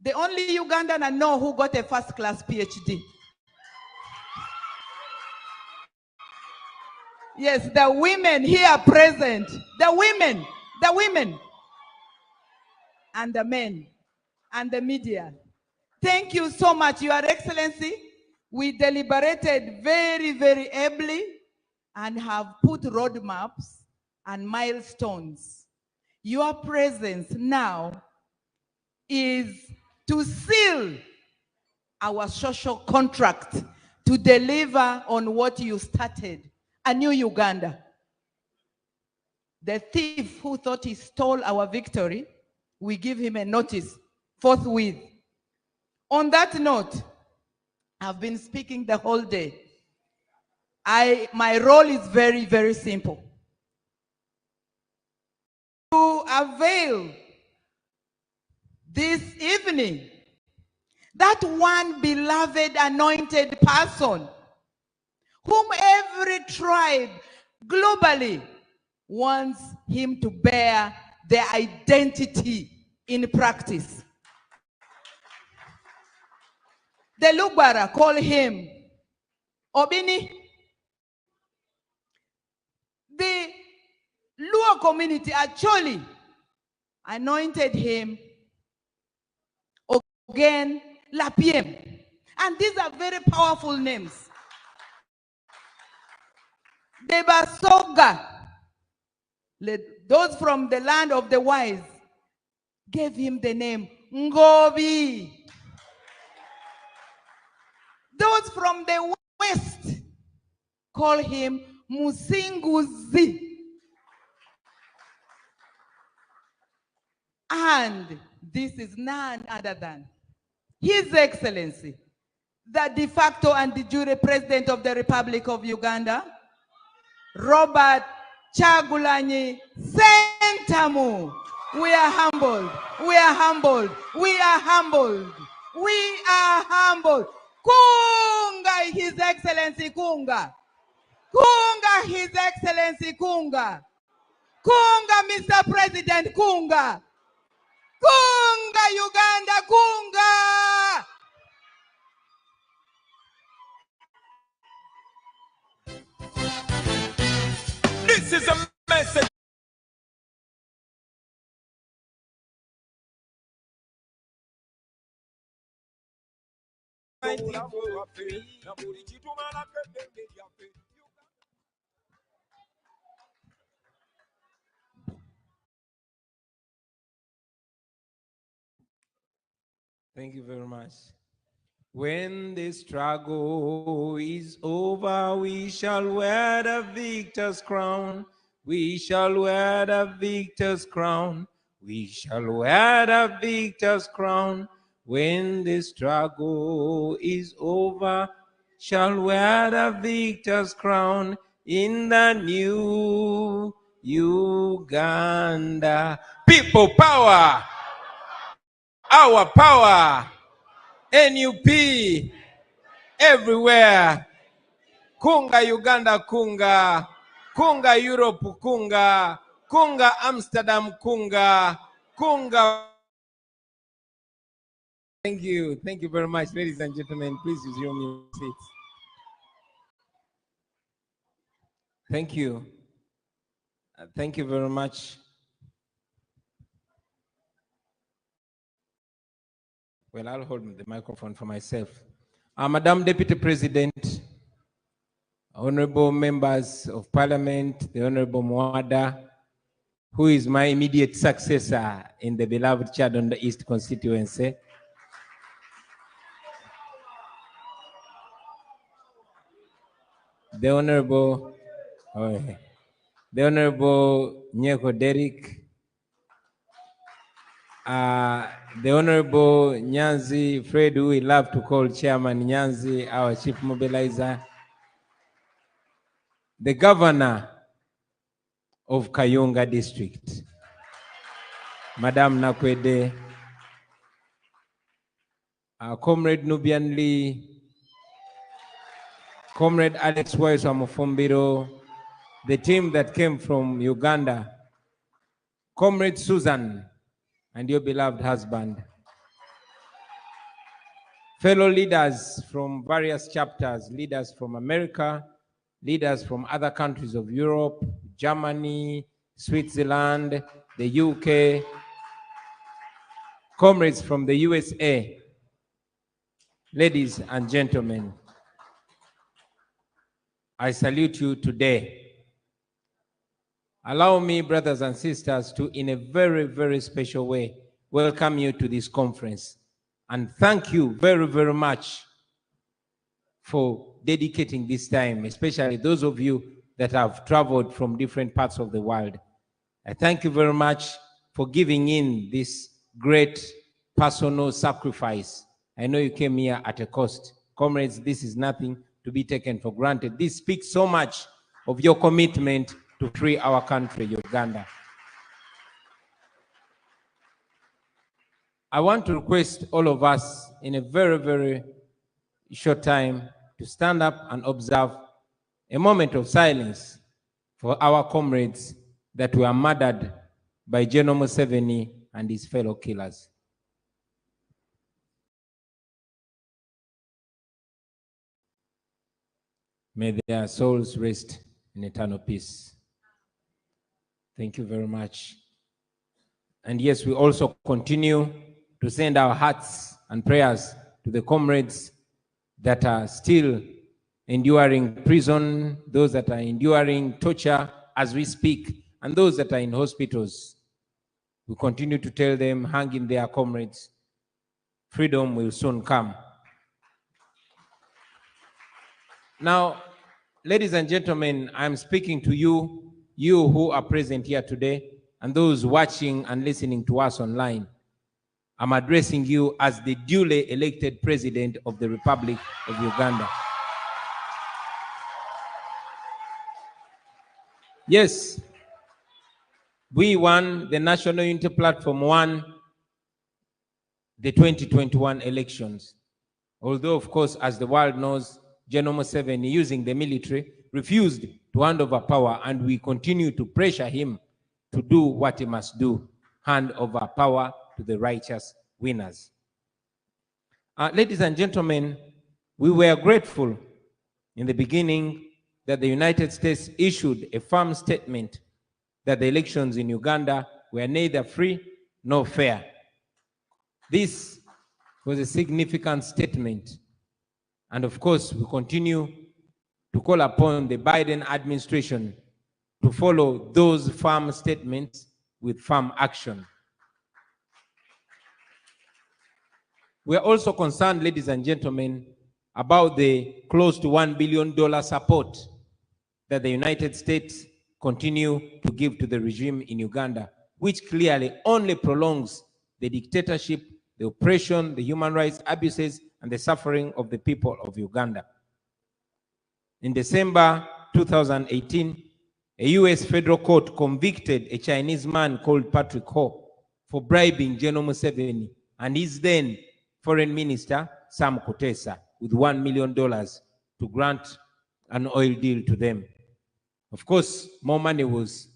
the only Ugandan I know who got a first-class PhD. Yes, the women here present, the women, and the men, and the media. Thank you so much, Your Excellency. We deliberated very, very ably and have put roadmaps and milestones. Your presence now is to seal our social contract to deliver on what you started, a new Uganda. The thief who thought he stole our victory, we give him a notice forthwith. On that note, I've been speaking the whole day. My role is very, very simple. To avail this evening, that one beloved anointed person whom every tribe globally wants him to bear their identity in practice. The Lugbara call him Obini. The Luo community actually anointed him Ogen Lapiem. And these are very powerful names. The Basoga, those from the land of the wise, gave him the name Ngobi. Those from the west call him Musinguzi. And this is none other than His Excellency, the de facto and de jure President of the Republic of Uganda, Robert Chagulanyi Sentamu. We are humbled. We are humbled. We are humbled. We are humbled. Kunga, His Excellency Kunga. Kunga, His Excellency Kunga. Kunga, Mr. President Kunga. Kunga, Uganda Kunga. This is a message. Thank you very much. When the struggle is over, we shall wear the victor's crown. We shall wear the victor's crown. We shall wear the victor's crown. When the struggle is over, shall wear the victor's crown in the new Uganda. People power, our power, NUP, everywhere. Kunga Uganda, kunga. Kunga Europe, kunga. Kunga Amsterdam, kunga. Kunga. Thank you. Thank you very much, ladies and gentlemen. Please resume your seats. Thank you. Thank you very much. Well, I'll hold the microphone for myself. Madam Deputy President, honorable members of Parliament, the Honorable Mwada, who is my immediate successor in the beloved Chad on the East constituency. The Honorable Nyeko Derek, the Honorable Nyanzi Fred, who we love to call Chairman Nyanzi, our Chief Mobilizer, the Governor of Kayunga District, Madam Nakwede, Comrade Nubian Lee, Comrade Alex Wise Wamufumbiro, the team that came from Uganda, Comrade Susan, and your beloved husband, fellow leaders from various chapters, leaders from America, leaders from other countries of Europe, Germany, Switzerland, the UK, comrades from the USA, ladies and gentlemen, I salute you today. Allow me, brothers and sisters, to, in a very, very special way, welcome you to this conference. And thank you very, very much for dedicating this time, especially those of you that have traveled from different parts of the world. I thank you very much for giving in this great personal sacrifice. I know you came here at a cost. Comrades, this is nothing to be taken for granted. This speaks so much of your commitment to free our country, Uganda. I want to request all of us in a very, very short time to stand up and observe a moment of silence for our comrades that were murdered by General Museveni and his fellow killers. May their souls rest in eternal peace. Thank you very much. And yes, we also continue to send our hearts and prayers to the comrades that are still enduring prison, those that are enduring torture as we speak, and those that are in hospitals. We continue to tell them, hang in there, comrades. Freedom will soon come. Now, ladies and gentlemen, I'm speaking to you, you who are present here today, and those watching and listening to us online. I'm addressing you as the duly elected President of the Republic of Uganda. Yes, we won, the National Unity Platform won the 2021 elections. Although, of course, as the world knows, General Museveni, using the military, refused to hand over power, and we continue to pressure him to do what he must do, hand over power to the righteous winners. Ladies and gentlemen, we were grateful in the beginning that the United States issued a firm statement that the elections in Uganda were neither free nor fair. This was a significant statement. And of course, we continue to call upon the Biden administration to follow those firm statements with firm action. We are also concerned, ladies and gentlemen, about the close to $1 billion support that the United States continue to give to the regime in Uganda, which clearly only prolongs the dictatorship, the the oppression, the human rights abuses, and the suffering of the people of Uganda. In December 2018, a US federal court convicted a Chinese man called Patrick Ho for bribing General Museveni and his then Foreign Minister, Sam Kutesa, with $1 million to grant an oil deal to them. Of course, more money was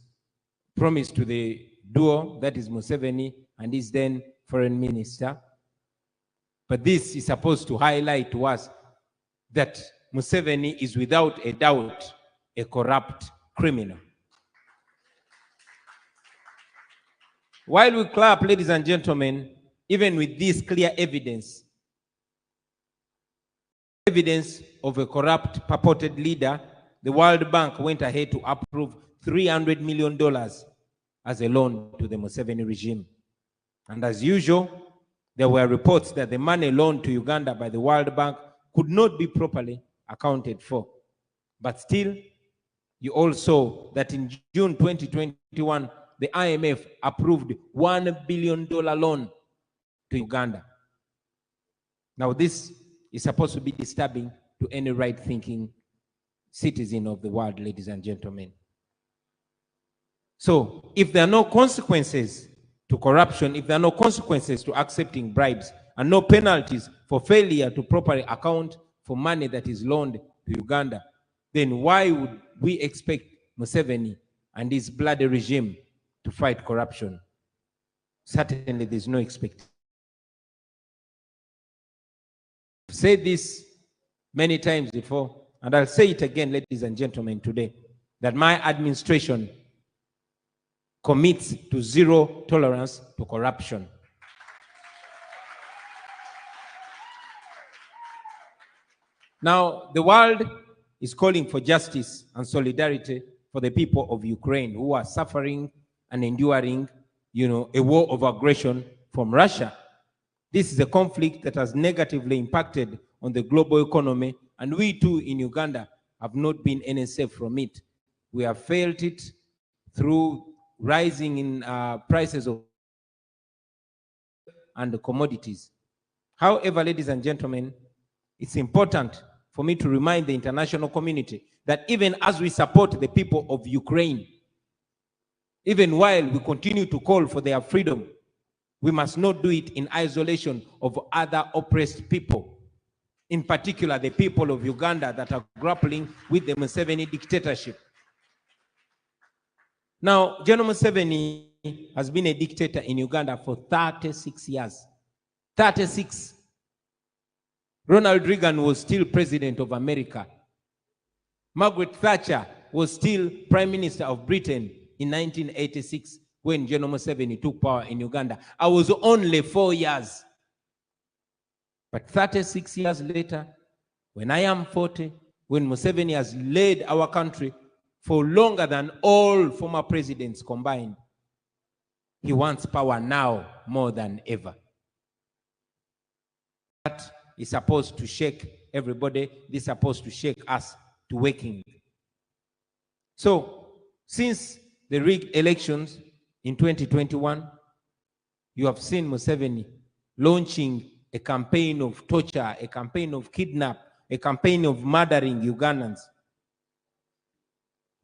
promised to the duo, that is Museveni and his then Foreign Minister. But this is supposed to highlight to us that Museveni is without a doubt a corrupt criminal. While we clap, ladies and gentlemen, even with this clear evidence of a corrupt purported leader, the World Bank went ahead to approve $300 million as a loan to the Museveni regime. And as usual, there were reports that the money loaned to Uganda by the World Bank could not be properly accounted for. But still, you all saw that in June 2021, the IMF approved $1 billion loan to Uganda. Now, this is supposed to be disturbing to any right-thinking citizen of the world, ladies and gentlemen. So, if there are no consequences to corruption, if there are no consequences to accepting bribes, and no penalties for failure to properly account for money that is loaned to Uganda, then why would we expect Museveni and his bloody regime to fight corruption? Certainly, there's no expectation. I've said this many times before, and I'll say it again, ladies and gentlemen, today, that my administration commits to zero tolerance to corruption. Now, the world is calling for justice and solidarity for the people of Ukraine who are suffering and enduring, a war of aggression from Russia. This is a conflict that has negatively impacted on the global economy, and we too in Uganda have not been any safe from it. We have felt it through rising in prices of and the commodities. However, ladies and gentlemen, it's important for me to remind the international community that even as we support the people of Ukraine, even while we continue to call for their freedom, we must not do it in isolation of other oppressed people, in particular the people of Uganda that are grappling with the Museveni dictatorship. Now, General Museveni has been a dictator in Uganda for 36 years. 36. Ronald Reagan was still president of America. Margaret Thatcher was still prime minister of Britain in 1986 when General Museveni took power in Uganda. I was only 4 years. But 36 years later, when I am 40, when Museveni has led our country for longer than all former presidents combined, he wants power now more than ever. That is supposed to shake everybody. This is supposed to shake us to waking. So, since the rigged elections in 2021, you have seen Museveni launching a campaign of torture, a campaign of kidnap, a campaign of murdering Ugandans.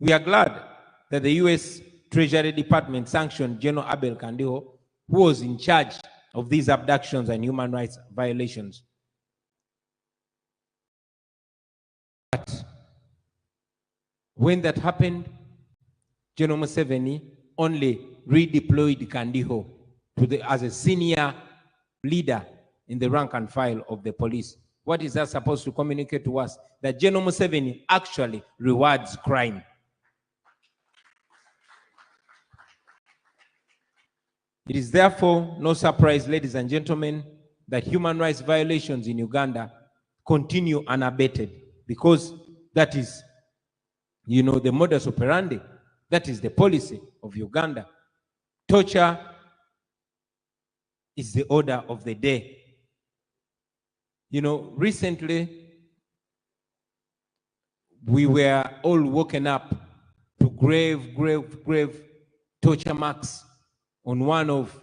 We are glad that the US Treasury Department sanctioned General Abel Kandiho, who was in charge of these abductions and human rights violations. But when that happened, General Museveni only redeployed Kandiho as a senior leader in the rank and file of the police. What is that supposed to communicate to us? That General Museveni actually rewards crime. It is therefore no surprise, ladies and gentlemen, that human rights violations in Uganda continue unabated, because that is, the modus operandi, that is the policy of Uganda. Torture is the order of the day. Recently, we were all woken up to grave torture marks on one of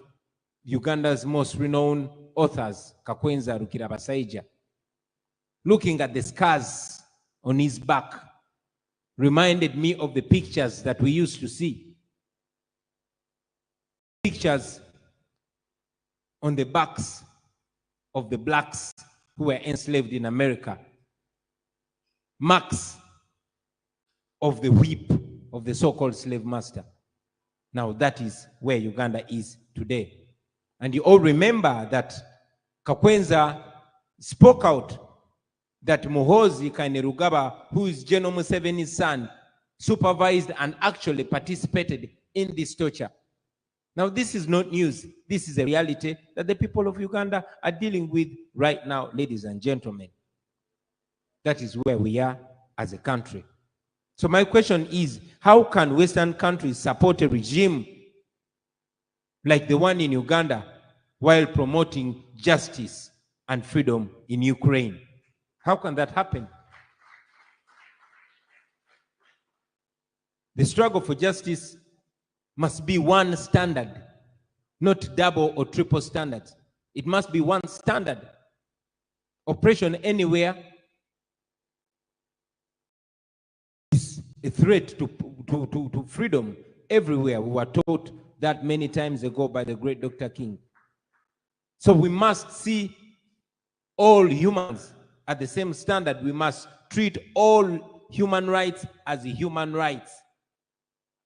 Uganda's most renowned authors, Kakwenza Rukirabasaija, looking at the scars on his back, reminded me of the pictures that we used to see. Pictures on the backs of the blacks who were enslaved in America. Marks of the whip of the so-called slave master. Now that is where Uganda is today. And you all remember that Kakwenza spoke out that Muhoozi Kainerugaba, who is General Museveni's son, supervised and actually participated in this torture. Now, this is not news. This is a reality that the people of Uganda are dealing with right now, ladies and gentlemen. That is where we are as a country. So my question is, how can Western countries support a regime like the one in Uganda while promoting justice and freedom in Ukraine? How can that happen? The struggle for justice must be one standard, not double or triple standards. It must be one standard. Oppression anywhere is a threat to freedom everywhere. We were taught that many times ago by the great Dr. King. So we must see all humans at the same standard. We must treat all human rights as human rights.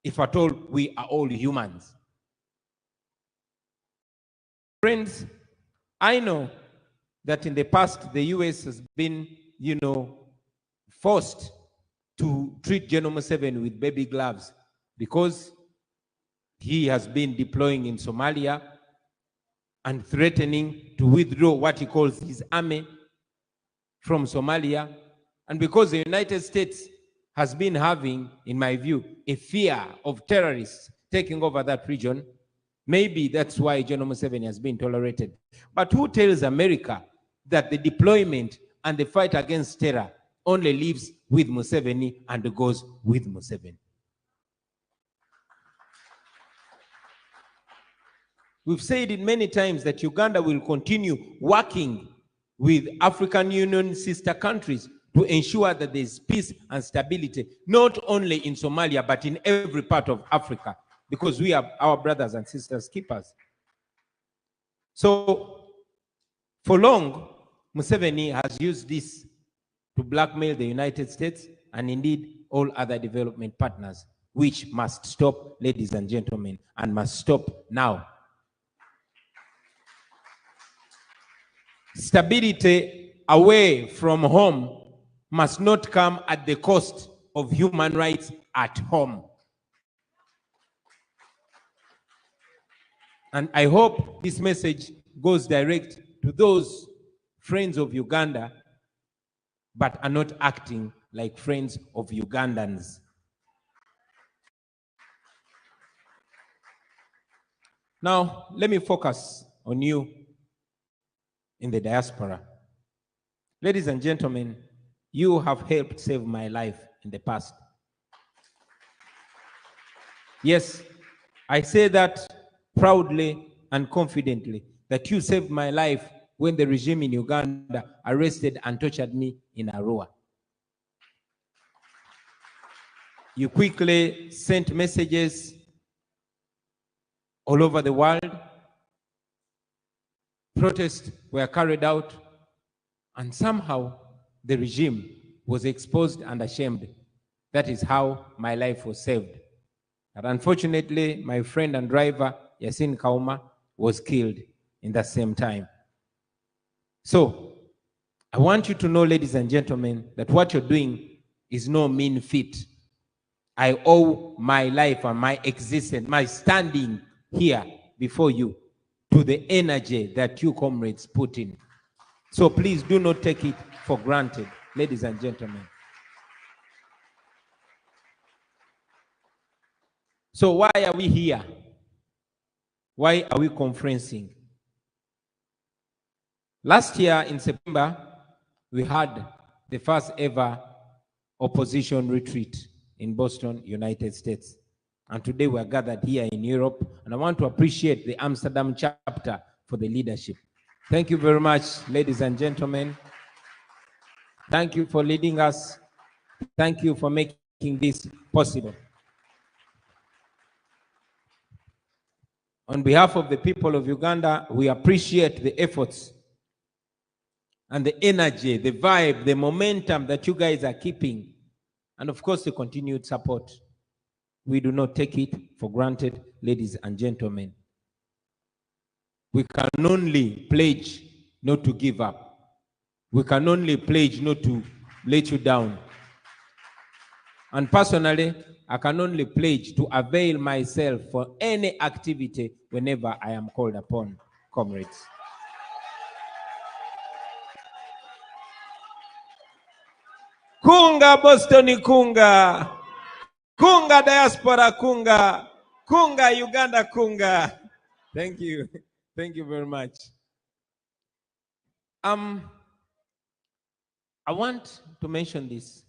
If at all, we are all humans. Friends, I know that in the past, the US has been, forced to treat General Museveni with baby gloves because he has been deploying in Somalia and threatening to withdraw what he calls his army from Somalia. And because the United States has been having, in my view, a fear of terrorists taking over that region, maybe that's why General Museveni has been tolerated. But who tells America that the deployment and the fight against terror only lives with Museveni and goes with Museveni? We've said it many times that Uganda will continue working with African Union sister countries to ensure that there's peace and stability, not only in Somalia, but in every part of Africa, because we are our brothers and sisters keepers. So, for long, Museveni has used this to blackmail the United States and indeed all other development partners, which must stop, ladies and gentlemen, and must stop now. Stability away from home must not come at the cost of human rights at home. And I hope this message goes direct to those friends of Uganda, but are not acting like friends of Ugandans. Now, let me focus on you in the diaspora. Ladies and gentlemen, you have helped save my life in the past. Yes, I say that proudly and confidently, that you saved my life when the regime in Uganda arrested and tortured me in Arua. You quickly sent messages all over the world. Protests were carried out, and somehow the regime was exposed and ashamed. That is how my life was saved. But unfortunately, my friend and driver, Yasin Kauma, was killed in that same time. So, I want you to know, ladies and gentlemen, that what you're doing is no mean feat. I owe my life and my existence, my standing here before you, to the energy that you comrades put in. So please do not take it for granted, ladies and gentlemen. So why are we here? Why are we conferencing? Last year in September, we had the first ever opposition retreat in Boston, United States. And today we are gathered here in Europe, and I want to appreciate the Amsterdam chapter for the leadership. Thank you very much, ladies and gentlemen. Thank you for leading us. Thank you for making this possible. On behalf of the people of Uganda, we appreciate the efforts and the energy, the vibe, the momentum that you guys are keeping, and of course the continued support. We do not take it for granted, ladies and gentlemen. We can only pledge not to give up. We can only pledge not to let you down. And personally, I can only pledge to avail myself for any activity whenever I am called upon, comrades. Kunga Boston Kunga, Kunga Diaspora Kunga, Kunga Uganda Kunga. Thank you. Thank you very much. I want to mention this.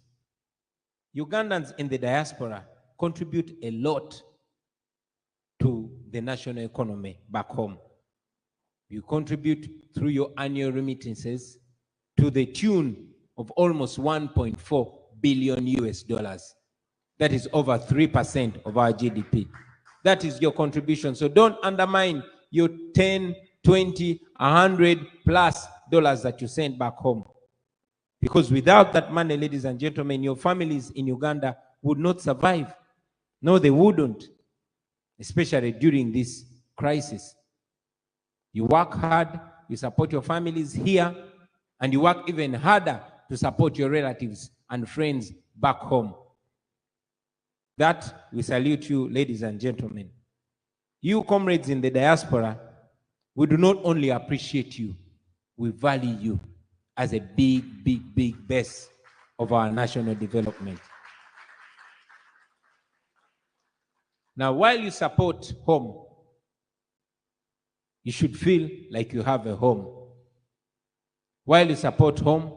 Ugandans in the diaspora contribute a lot to the national economy back home. You contribute through your annual remittances to the tune of almost 1.4 billion US dollars. That is over 3% of our GDP. That is your contribution. So don't undermine your 10, 20, 100 plus dollars that you send back home. Because without that money, ladies and gentlemen, your families in Uganda would not survive. No, they wouldn't, especially during this crisis. You work hard, you support your families here, and you work even harder to support your relatives and friends back home. That, we salute you, ladies and gentlemen. You comrades in the diaspora, we do not only appreciate you, we value you as a big, big, big base of our national development. Now, while you support home, you should feel like you have a home. While you support home,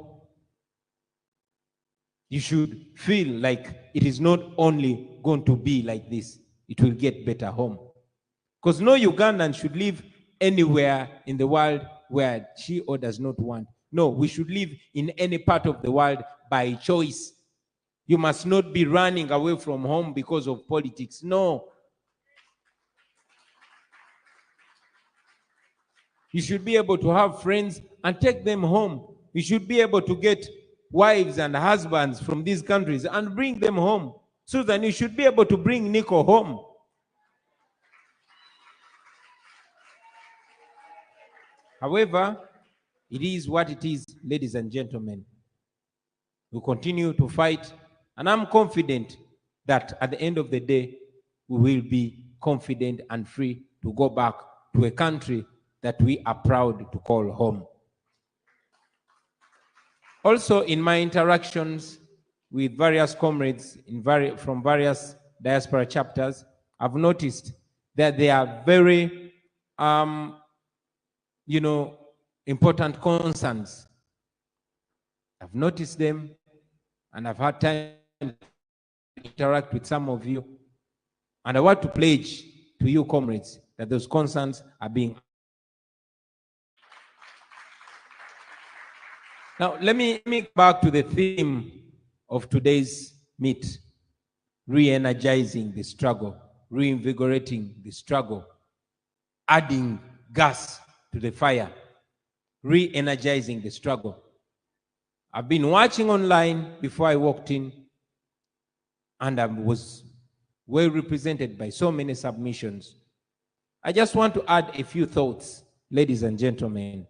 you should feel like it is not only going to be like this, it will get better home. Because no Ugandan should live anywhere in the world where she or does not want. No, we should live in any part of the world by choice. You must not be running away from home because of politics. No. You should be able to have friends and take them home. You should be able to get wives and husbands from these countries and bring them home. Susan, you should be able to bring Nico home. However, it is what it is, ladies and gentlemen. We continue to fight, and I'm confident that at the end of the day, we will be confident and free to go back to a country that we are proud to call home. Also, in my interactions with various comrades from various diaspora chapters, I've noticed that they are very, important concerns. I've noticed them, and I've had time to interact with some of you. And I want to pledge to you, comrades, that those concerns are being. Now, let me go back to the theme of today's meet, re-energizing the struggle, reinvigorating the struggle, adding gas to the fire, re-energizing the struggle. I've been watching online before I walked in, and I was well represented by so many submissions. I just want to add a few thoughts, ladies and gentlemen.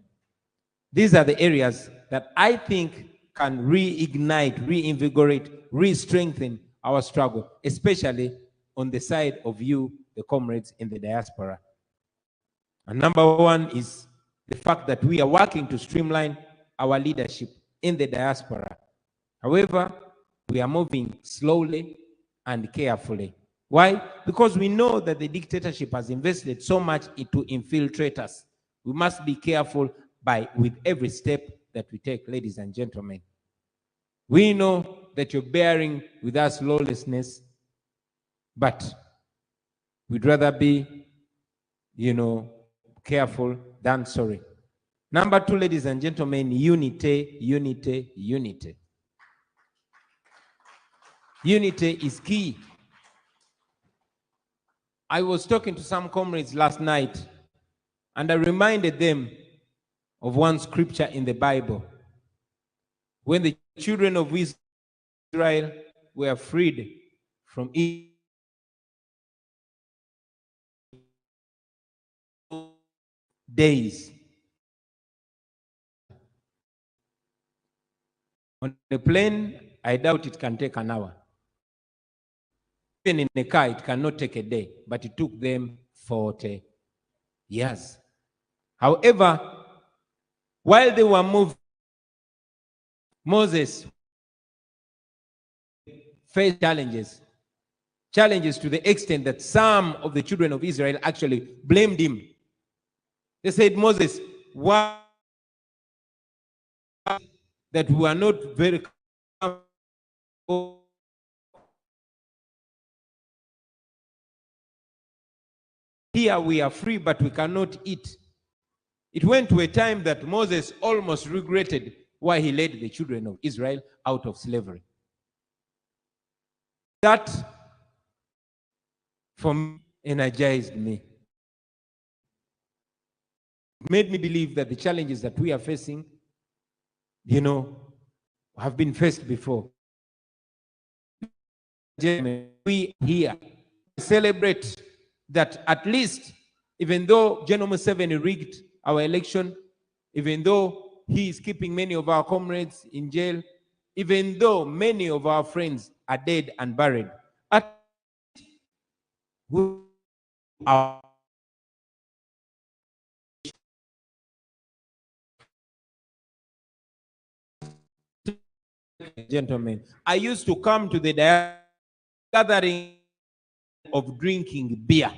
These are the areas that I think can reignite, reinvigorate, re-strengthen our struggle, especially on the side of you, the comrades in the diaspora. And number one is the fact that we are working to streamline our leadership in the diaspora. However, we are moving slowly and carefully. Why? Because we know that the dictatorship has invested so much into infiltrators. We must be careful with every step that we take, ladies and gentlemen. We know that you're bearing with us lawlessness, but we'd rather be, careful than sorry. Number 2, ladies and gentlemen, unity, unity, unity. Unity is key. I was talking to some comrades last night, and I reminded them of one scripture in the Bible. When the children of Israel were freed from Egypt, days. On the plane, I doubt it can take an hour. Even in a car, it cannot take a day, but it took them 40 years. However, while they were moving, Moses faced challenges to the extent that some of the children of Israel actually blamed him. They said, Moses, why that we are not very comfortable? Here we are free, but we cannot eat. It went to a time that Moses almost regretted why he led the children of Israel out of slavery. That, for me, energized me. It made me believe that the challenges that we are facing, have been faced before. We here celebrate that at least, even though General Museveni rigged our election, even though he is keeping many of our comrades in jail, even though many of our friends are dead and buried, at least we are gentlemen. I used to come to the gathering of drinking beer.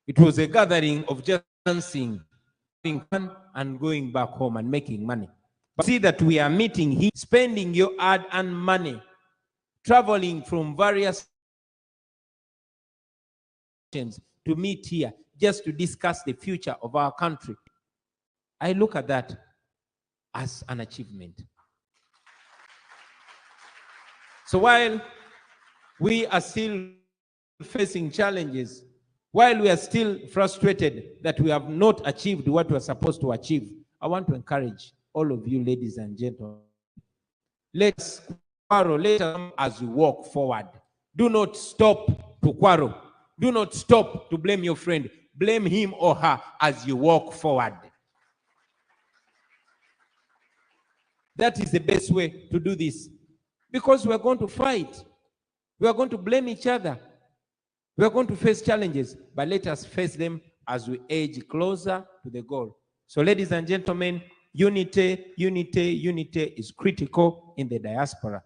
It was a gathering of just dancing and going back home and making money. But see that we are meeting here, spending your hard-earned money, traveling from various nations to meet here just to discuss the future of our country. I look at that as an achievement. So while we are still facing challenges, while we are still frustrated that we have not achieved what we are supposed to achieve, I want to encourage all of you, ladies and gentlemen, let's quarrel later as we walk forward. Do not stop to quarrel. Do not stop to blame your friend. Blame him or her as you walk forward. That is the best way to do this. Because we are going to fight. We are going to blame each other. We are going to face challenges, but let us face them as we edge closer to the goal. So ladies and gentlemen, unity, unity, unity is critical in the diaspora.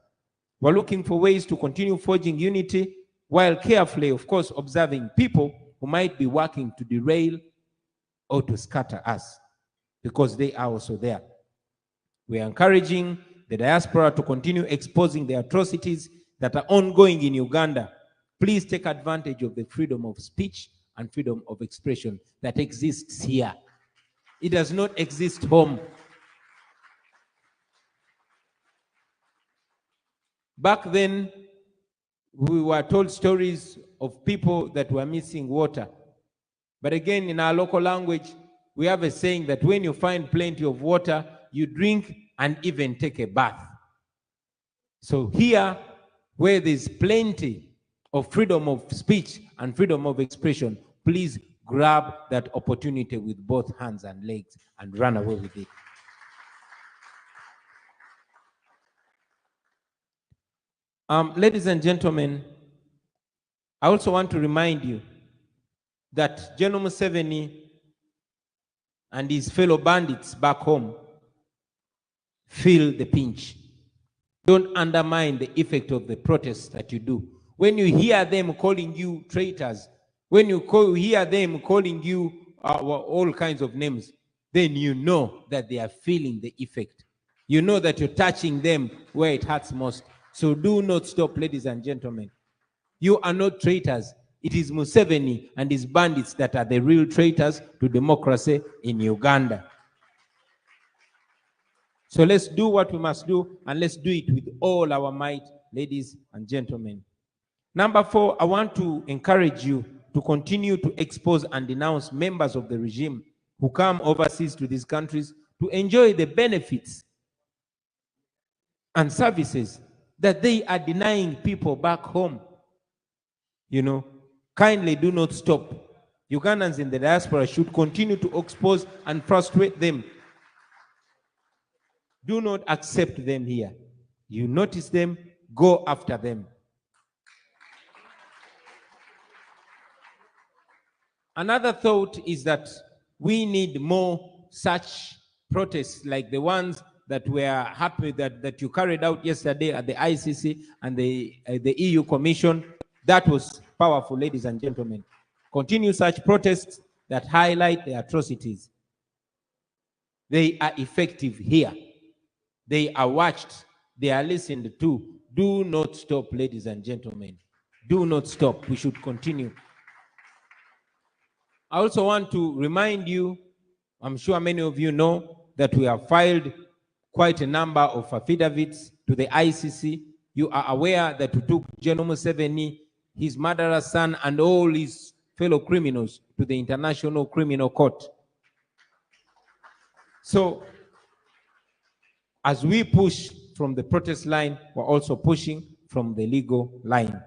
We're looking for ways to continue forging unity while carefully, of course, observing people who might be working to derail or to scatter us, because they are also there. We are encouraging the diaspora to continue exposing the atrocities that are ongoing in Uganda. Please take advantage of the freedom of speech and freedom of expression that exists here. It does not exist home. Back then, we were told stories of people that were missing water. But again, in our local language, we have a saying that when you find plenty of water, you drink and even take a bath. So here, where there's plenty of freedom of speech and freedom of expression, please grab that opportunity with both hands and legs and run away with it. Ladies and gentlemen, I also want to remind you that General Museveni and his fellow bandits back home feel the pinch. Don't undermine the effect of the protests that you do. When you hear them calling you traitors, when you hear them calling you all kinds of names, then you know that they are feeling the effect. You know that you're touching them where it hurts most. So do not stop, ladies and gentlemen. You are not traitors. It is Museveni and his bandits that are the real traitors to democracy in Uganda. So let's do what we must do, and let's do it with all our might, ladies and gentlemen. Number 4, I want to encourage you to continue to expose and denounce members of the regime who come overseas to these countries to enjoy the benefits and services that they are denying people back home. You know, kindly do not stop. Ugandans in the diaspora should continue to expose and frustrate them. Do not accept them here. You notice them, go after them. Another thought is that we need more such protests like the ones that we are happy that you carried out yesterday at the ICC and the EU Commission. That was powerful, ladies and gentlemen. Continue such protests that highlight the atrocities. They are effective here. They are watched. They are listened to. Do not stop, ladies and gentlemen. Do not stop. We should continue. I also want to remind you, I'm sure many of you know, that we have filed quite a number of affidavits to the ICC. You are aware that we took General Museveni, his murderer's son, and all his fellow criminals to the International Criminal Court. So, as we push from the protest line, we're also pushing from the legal line.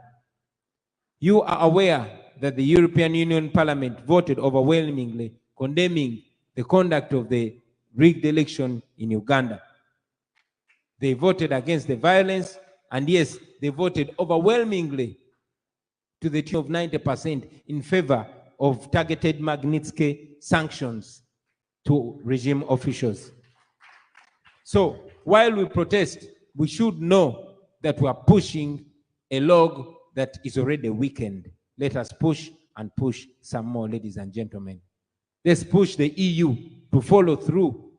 You are aware that the European Union Parliament voted overwhelmingly condemning the conduct of the rigged election in Uganda. They voted against the violence, and yes, they voted overwhelmingly to the tune of 90% in favor of targeted Magnitsky sanctions to regime officials. So while we protest, we should know that we are pushing a log that is already weakened. Let us push and push some more, ladies and gentlemen. Let's push the EU to follow through,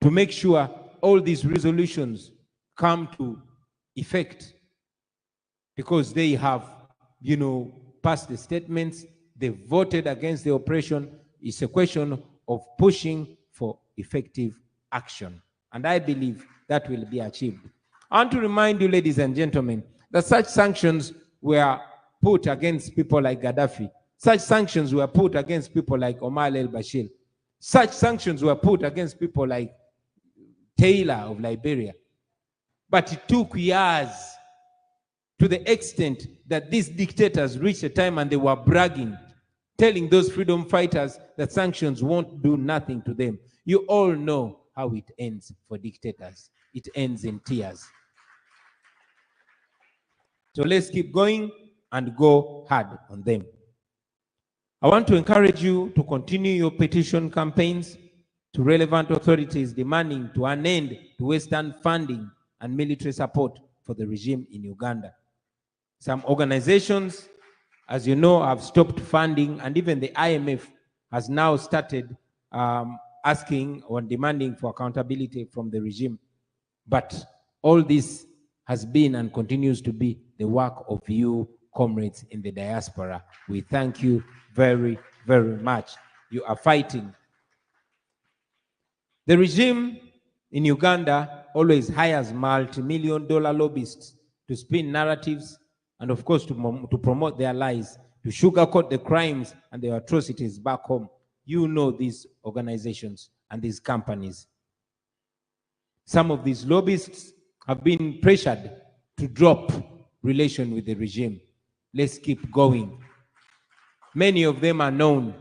to make sure all these resolutions come to effect, because they have, you know, passed the statements, they voted against the oppression. It's a question of pushing for effective action. And I believe that will be achieved. I want to remind you, ladies and gentlemen, that such sanctions were put against people like Gaddafi. Such sanctions were put against people like Omar el-Bashir. Such sanctions were put against people like Taylor of Liberia. But it took years, to the extent that these dictators reached a time and they were bragging, telling those freedom fighters that sanctions won't do nothing to them. You all know how it ends for dictators. It ends in tears. So let's keep going and go hard on them. I want to encourage you to continue your petition campaigns to relevant authorities demanding to an end to Western funding and military support for the regime in Uganda. Some organizations, as you know, have stopped funding, and even the IMF has now started asking or demanding for accountability from the regime. But all this has been and continues to be the work of you, comrades in the diaspora. We thank you very, very much. You are fighting. The regime in Uganda always hires multi-million-dollar lobbyists to spin narratives and, of course, to promote their lies, to sugarcoat the crimes and the atrocities back home. You know these organizations and these companies. Some of these lobbyists have been pressured to drop relation with the regime. Let's keep going. Many of them are known.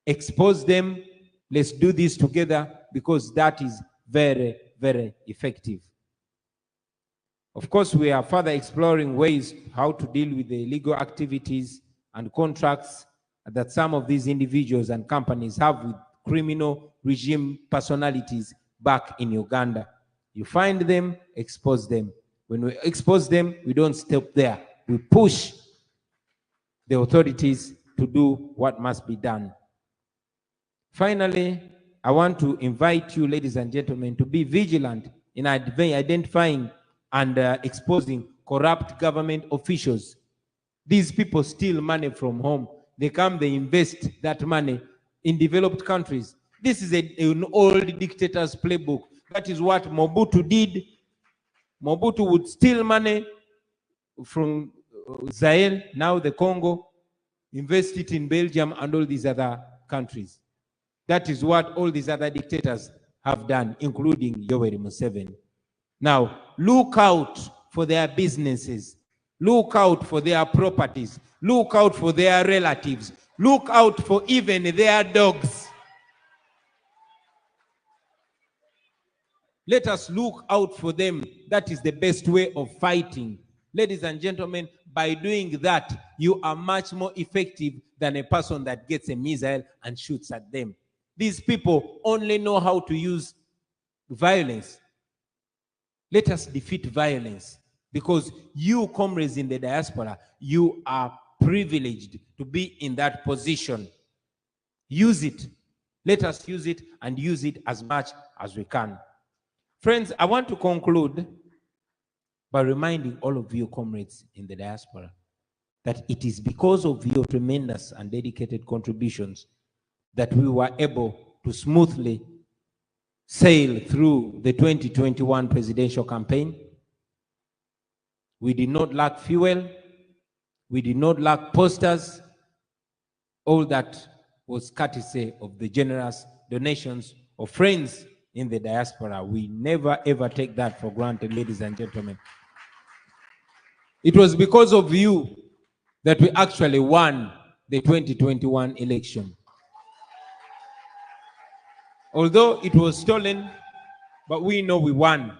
Expose them. Let's do this together, because that is very, very effective. Of course, we are further exploring ways how to deal with the illegal activities and contracts that some of these individuals and companies have with criminal regime personalities back in Uganda. You find them, expose them. When we expose them, we don't stop there. We push the authorities to do what must be done. Finally, I want to invite you, ladies and gentlemen, to be vigilant in identifying and exposing corrupt government officials. These people steal money from home. They come, they invest that money in developed countries. This is an old dictator's playbook, That is what Mobutu did. Mobutu would steal money from Zaire, now the Congo, invest it in Belgium and all these other countries. That is what all these other dictators have done, including Yoweri Museveni. Now, look out for their businesses. Look out for their properties. Look out for their relatives. Look out for even their dogs. Let us look out for them. That is the best way of fighting. Ladies and gentlemen, by doing that, you are much more effective than a person that gets a missile and shoots at them. These people only know how to use violence. Let us defeat violence, because you, comrades in the diaspora, you are privileged to be in that position. Use it. Let us use it, and use it as much as we can. Friends, I want to conclude by reminding all of you, comrades in the diaspora, that it is because of your tremendous and dedicated contributions that we were able to smoothly sail through the 2021 presidential campaign. We did not lack fuel. We did not lack posters. All that was courtesy of the generous donations of friends in the diaspora. We never ever take that for granted, ladies and gentlemen. It was because of you that we actually won the 2021 election. Although it was stolen, but we know we won.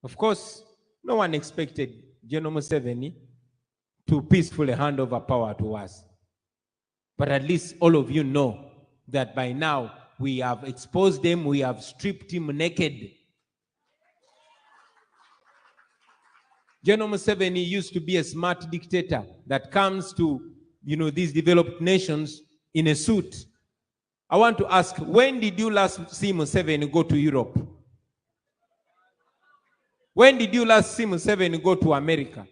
Of course, no one expected General Museveni to peacefully hand over power to us. But at least all of you know that by now we have exposed them, we have stripped him naked. General Museveni used to be a smart dictator that comes to, these developed nations in a suit. I want to ask, when did you last see Museveni go to Europe? When did you last see Museveni go to America?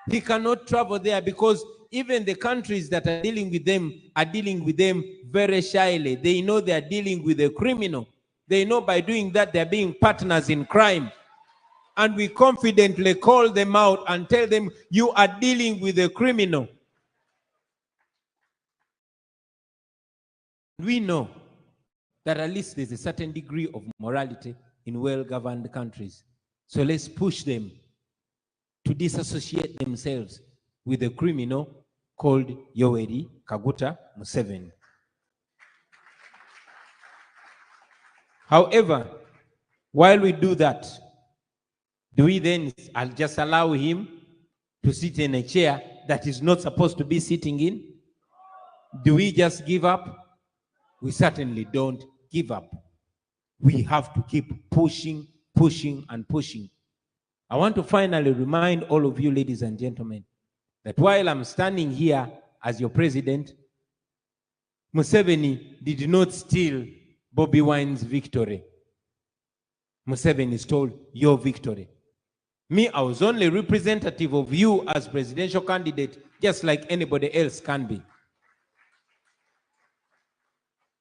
He cannot travel there because even the countries that are dealing with them very shyly. They know they are dealing with a criminal. They know by doing that they are being partners in crime. And we confidently call them out and tell them, you are dealing with a criminal. We know that at least there's a certain degree of morality in well-governed countries. So let's push them to disassociate themselves with a criminal called Yoweri Kaguta Museveni. However, while we do that, do we then just allow him to sit in a chair that is not supposed to be sitting in? Do we just give up? We certainly don't give up. We have to keep pushing, pushing, and pushing. I want to finally remind all of you, ladies and gentlemen, that while I'm standing here as your president, Museveni did not steal Bobiwine's victory. Museveni stole your victory. Me, I was only representative of you as presidential candidate, just like anybody else can be.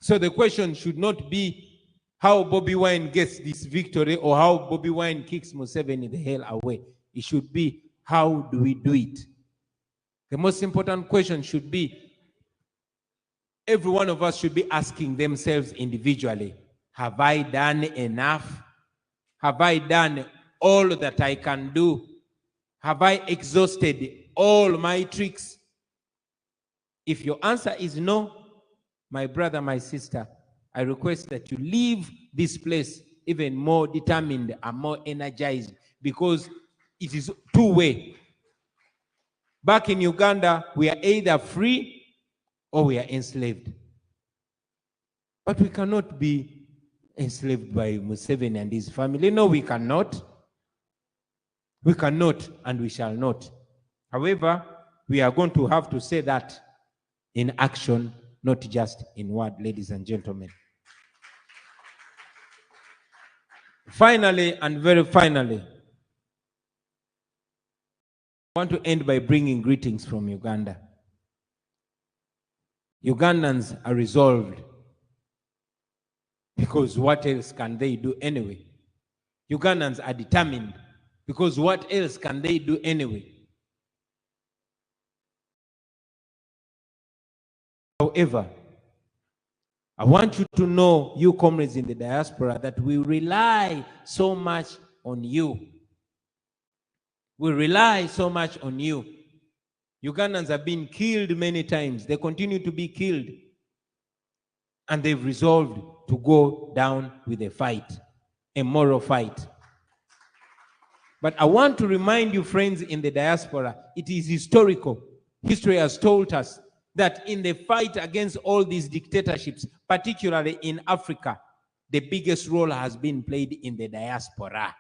So the question should not be how Bobiwine gets this victory or how Bobiwine kicks Museveni the hell away. It should be, how do we do it? The most important question should be, every one of us should be asking themselves individually, have I done enough? Have I done all that I can do? Have I exhausted all my tricks? If your answer is no, my brother, my sister, I request that you leave this place even more determined and more energized, because it is two-way. Back in Uganda, we are either free or we are enslaved. But we cannot be enslaved by Museveni and his family. No, we cannot. We cannot and we shall not. However, we are going to have to say that in action, not just in word, ladies and gentlemen. Finally, and very finally, I want to end by bringing greetings from Uganda. Ugandans are resolved because what else can they do anyway? Ugandans are determined, because what else can they do anyway? However, I want you to know, you comrades in the diaspora, that we rely so much on you. We rely so much on you. Ugandans have been killed many times. They continue to be killed. And they've resolved to go down with a fight, a moral fight. But I want to remind you, friends in the diaspora, it is historical. History has told us that in the fight against all these dictatorships, particularly in Africa, the biggest role has been played in the diaspora.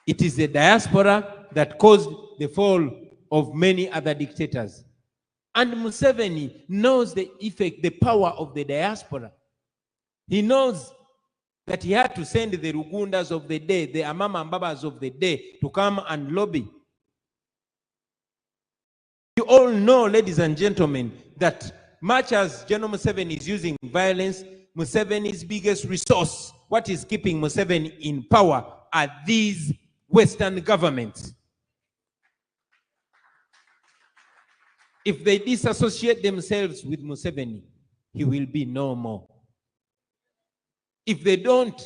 It is the diaspora that caused the fall of many other dictators. And Museveni knows the effect, the power of the diaspora. He knows that he had to send the Rugundas of the day, the Amama and Babas of the day, to come and lobby. You all know, ladies and gentlemen, that much as General Museveni is using violence, Museveni's biggest resource, what is keeping Museveni in power, are these Western governments. If they disassociate themselves with Museveni, he will be no more. If they don't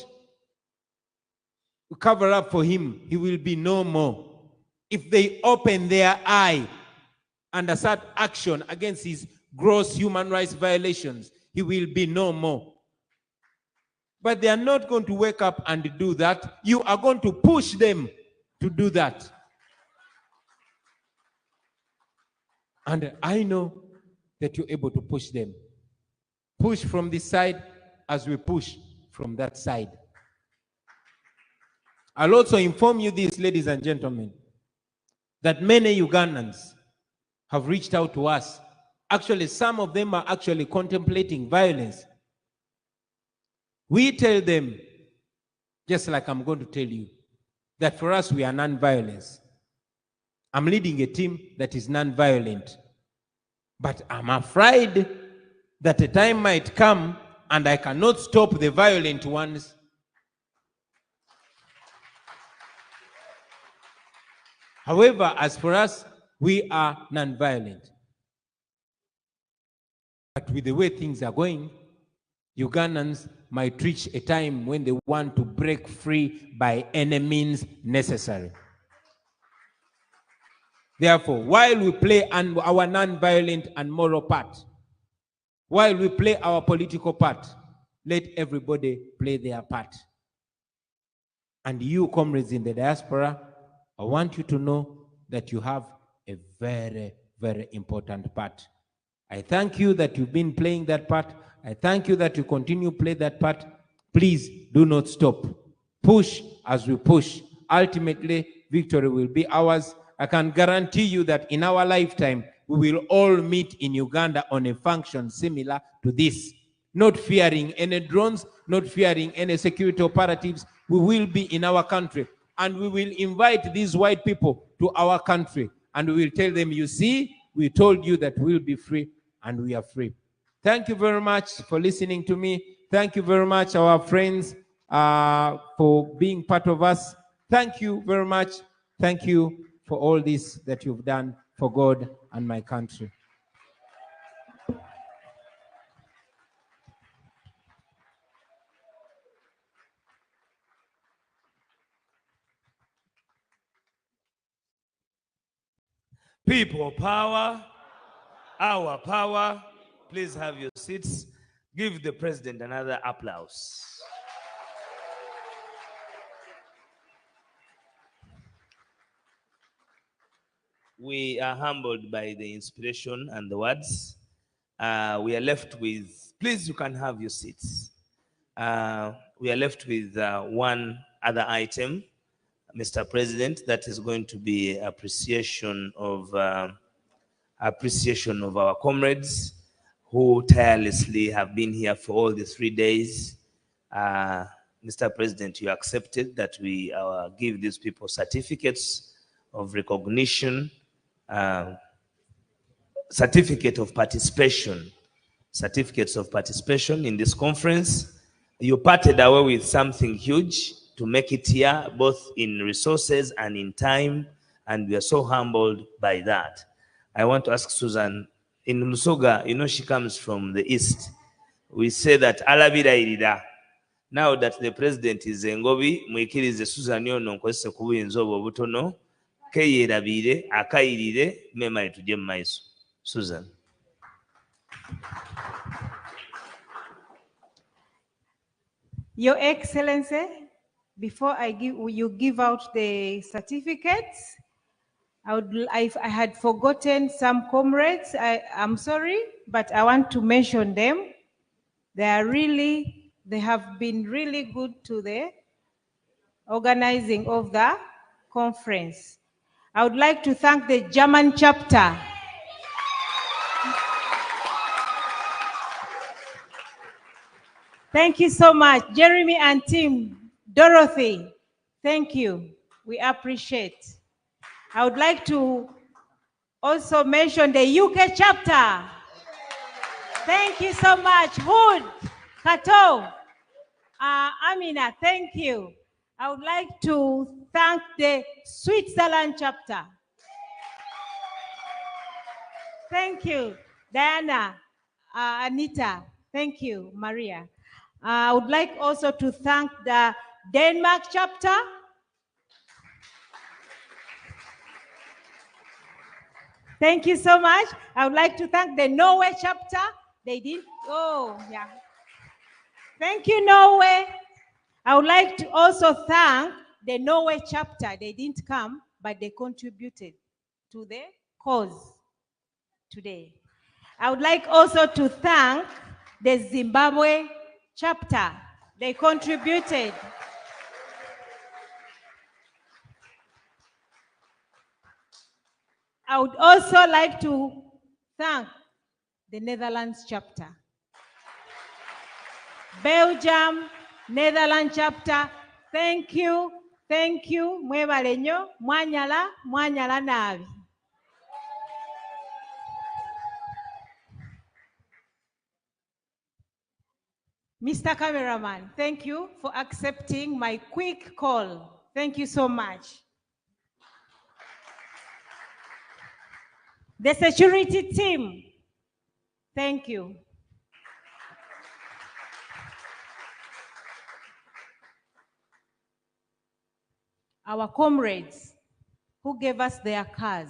cover up for him, he will be no more. If they open their eye and assert action against his gross human rights violations, he will be no more. But they are not going to wake up and do that. You are going to push them to do that. And I know that you're able to push them. Push from this side as we push from that side. I'll also inform you this, ladies and gentlemen, that many Ugandans have reached out to us. Actually, some of them are actually contemplating violence. We tell them, just like I'm going to tell you, that for us we are non-violence. I'm leading a team that is non-violent. But I'm afraid that a time might come and I cannot stop the violent ones. However, as for us, we are non-violent. But with the way things are going, Ugandans might reach a time when they want to break free by any means necessary. Therefore, while we play our non-violent and moral part, while we play our political part, let everybody play their part. And you, comrades in the diaspora, I want you to know that you have a very, very important part. I thank you that you've been playing that part. I thank you that you continue to play that part. Please do not stop. Push as we push. Ultimately, victory will be ours. I can guarantee you that in our lifetime, we will all meet in Uganda on a function similar to this. Not fearing any drones, not fearing any security operatives. We will be in our country, and we will invite these white people to our country, and we will tell them, you see, we told you that we will be free, and we are free. Thank you very much for listening to me. Thank you very much, our friends, for being part of us. Thank you very much. Thank you for all this that you've done for God and my country. People power, our power. Please have your seats. Give the president another applause. We are humbled by the inspiration and the words. We are left with, please, you can have your seats. We are left with one other item, Mr. President, that is going to be appreciation of our comrades who tirelessly have been here for all the 3 days. Mr. President, you accepted that we give these people certificates of recognition, certificate of participation certificates of participation in this conference. You parted away with something huge to make it here, both in resources and in time, and we are so humbled by that. I want to ask Susan, in Lusoga, you know she comes from the east. We say that alabira irida. Now that the president is Ngobi, mwikirize Susan yono nkozese kubuyinza obwo butono, keyerabire, akayirire, mema etuje mu maiso. Susan. Your Excellency, before you give out the certificates, I had forgotten some comrades. I'm sorry, but I want to mention them. They have been really good to the organizing of the conference. I would like to thank the German chapter. Thank you so much, Jeremy and team. Dorothy, thank you. We appreciate. I would like to also mention the UK chapter. Thank you so much. Hood, Kato, Amina, thank you. I would like to thank the Switzerland chapter. Thank you, Diana, Anita, thank you, Maria. I would like also to thank the Denmark chapter. Thank you so much. I would like to thank the Norway chapter. They didn't, oh, yeah. Thank you, Norway. I would like to also thank the Norway chapter. They didn't come, but they contributed to the cause today. I would like also to thank the Zimbabwe chapter. They contributed. I would also like to thank the Netherlands chapter. Belgium, Netherlands chapter, thank you, mwebale nnyo, mwanyala nabi. Mr. Cameraman, thank you for accepting my quick call. Thank you so much. The security team, thank you. Our comrades who gave us their cars.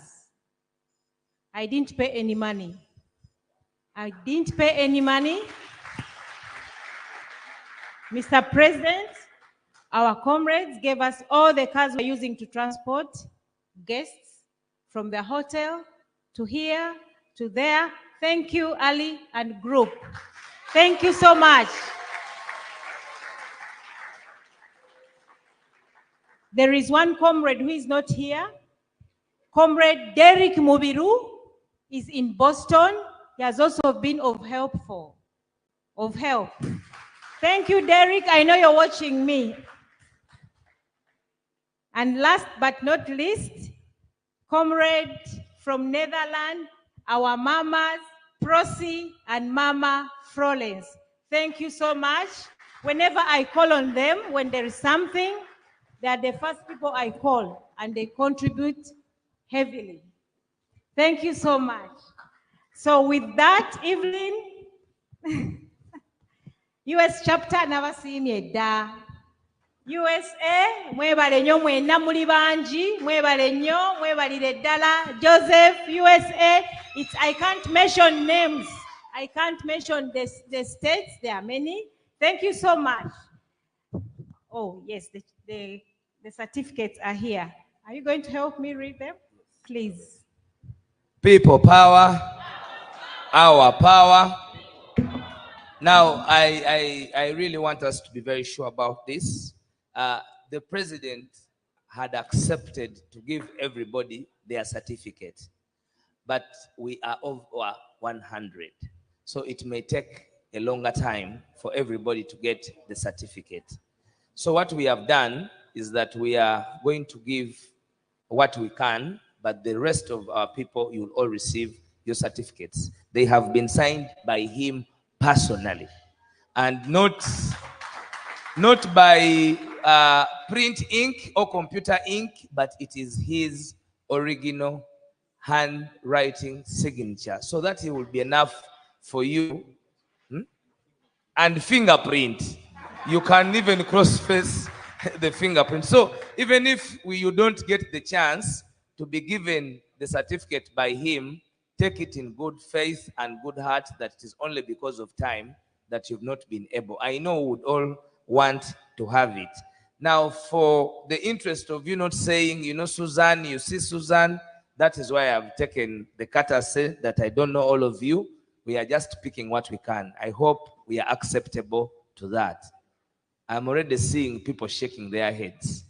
I didn't pay any money. I didn't pay any money. Mr. President, our comrades gave us all the cars we're using to transport guests from the hotel to here, to there. Thank you, Ali and group. Thank you so much. There is one comrade who is not here. Comrade Derek Mubiru is in Boston. He has also been of help. Thank you, Derek. I know you're watching me. And last but not least, comrade from Netherlands, our mamas, Prosi and Mama Florence. Thank you so much. Whenever I call on them, when there is something, they are the first people I call, and they contribute heavily. Thank you so much. So with that, Evelyn, US chapter never seen it da. USA, mwebale nnyo mwenna muli bangi, mwebale nnyo, mwebalire ddala. Joseph, USA, I can't mention names. I can't mention the states, there are many. Thank you so much. Oh, yes, the certificates are here. Are you going to help me read them? Please. People power, our power. Now, I really want us to be very sure about this. The president had accepted to give everybody their certificate, but we are over 100. So it may take a longer time for everybody to get the certificate. So what we have done is that we are going to give what we can, but the rest of our people, you will all receive your certificates. They have been signed by him personally, and not by print ink or computer ink, but it is his original handwriting signature, so that it will be enough for you. And fingerprint, you can even cross-face the fingerprint. So even if you don't get the chance to be given the certificate by him, take it in good faith and good heart that it is only because of time that you've not been able. I know we would all want to have it. Now, for the interest of you not saying, you know, Susan, you see Susan, that is why I've taken the courtesy that I don't know all of you. We are just picking what we can. I hope we are acceptable to that. I'm already seeing people shaking their heads.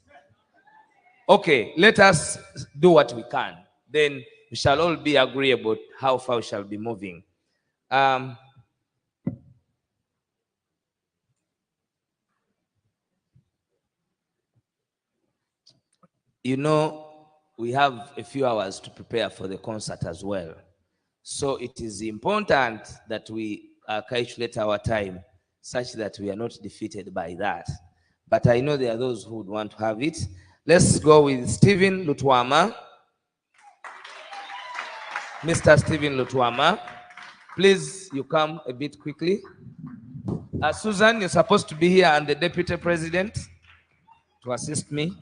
Okay, let us do what we can. Then we shall all be agreeable how far we shall be moving. You know, we have a few hours to prepare for the concert as well. So it is important that we calculate our time such that we are not defeated by that. But I know there are those who would want to have it. Let's go with Stephen Lutwama. Mr. Stephen Lutwama, please, you come a bit quickly. Susan, you're supposed to be here, and the Deputy President to assist me.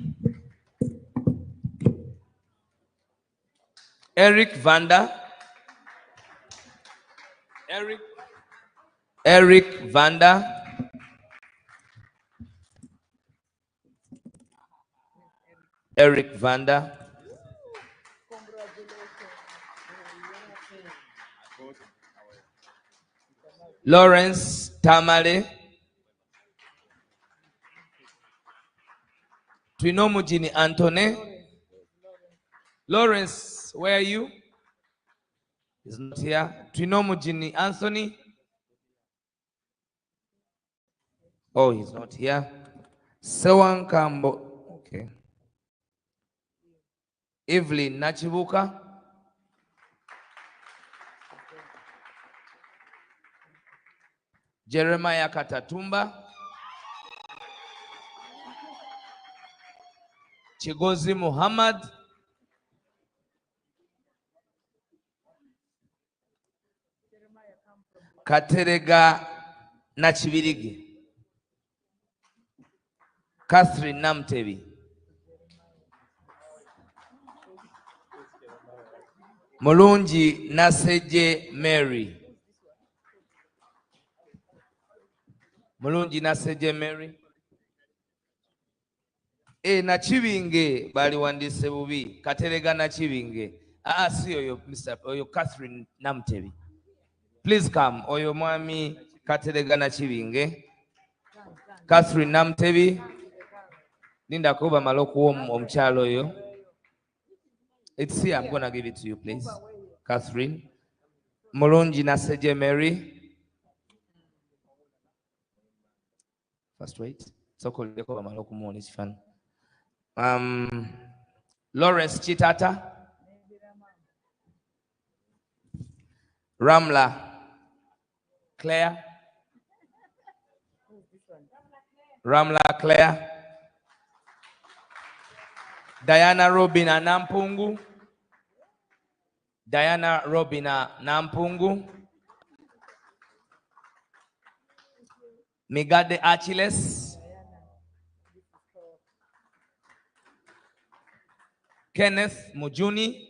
Eric Vanda. Eric Vanda. Eric Vanda. Lawrence Tamale. Twinomujini Antone. Lawrence, where are you? He's not here. Twinomujini Anthony. Oh, he's not here. Sewan Kambo. Okay. Evelyn Nachibuka. Jeremiah Katatumba. Chigozi Muhammad. Katerega Nachibirigi. Catherine Namtebi. Mulungi Naseje Mary. Mulungi Naseje Mary. Nachibinge bali wandise bubi. Katerega Nachibinge. Si oyo Mr. Oyo Catherine Namtebi. Please come. Oyo mwami Katerega Nachibinge. Catherine Namtebi. Linda Koba Maloku Omchalo yo. It's here. I'm gonna give it to you, please. Catherine. Mulungi Naseje Mary. First wait. So called Koba Maloku Mo is fun. Lawrence Chitata. Ramla Claire. Ramla Claire. Diana Robina Nampungu. Diana Robina Nampungu. Migade Achilles. Kenneth Mujuni.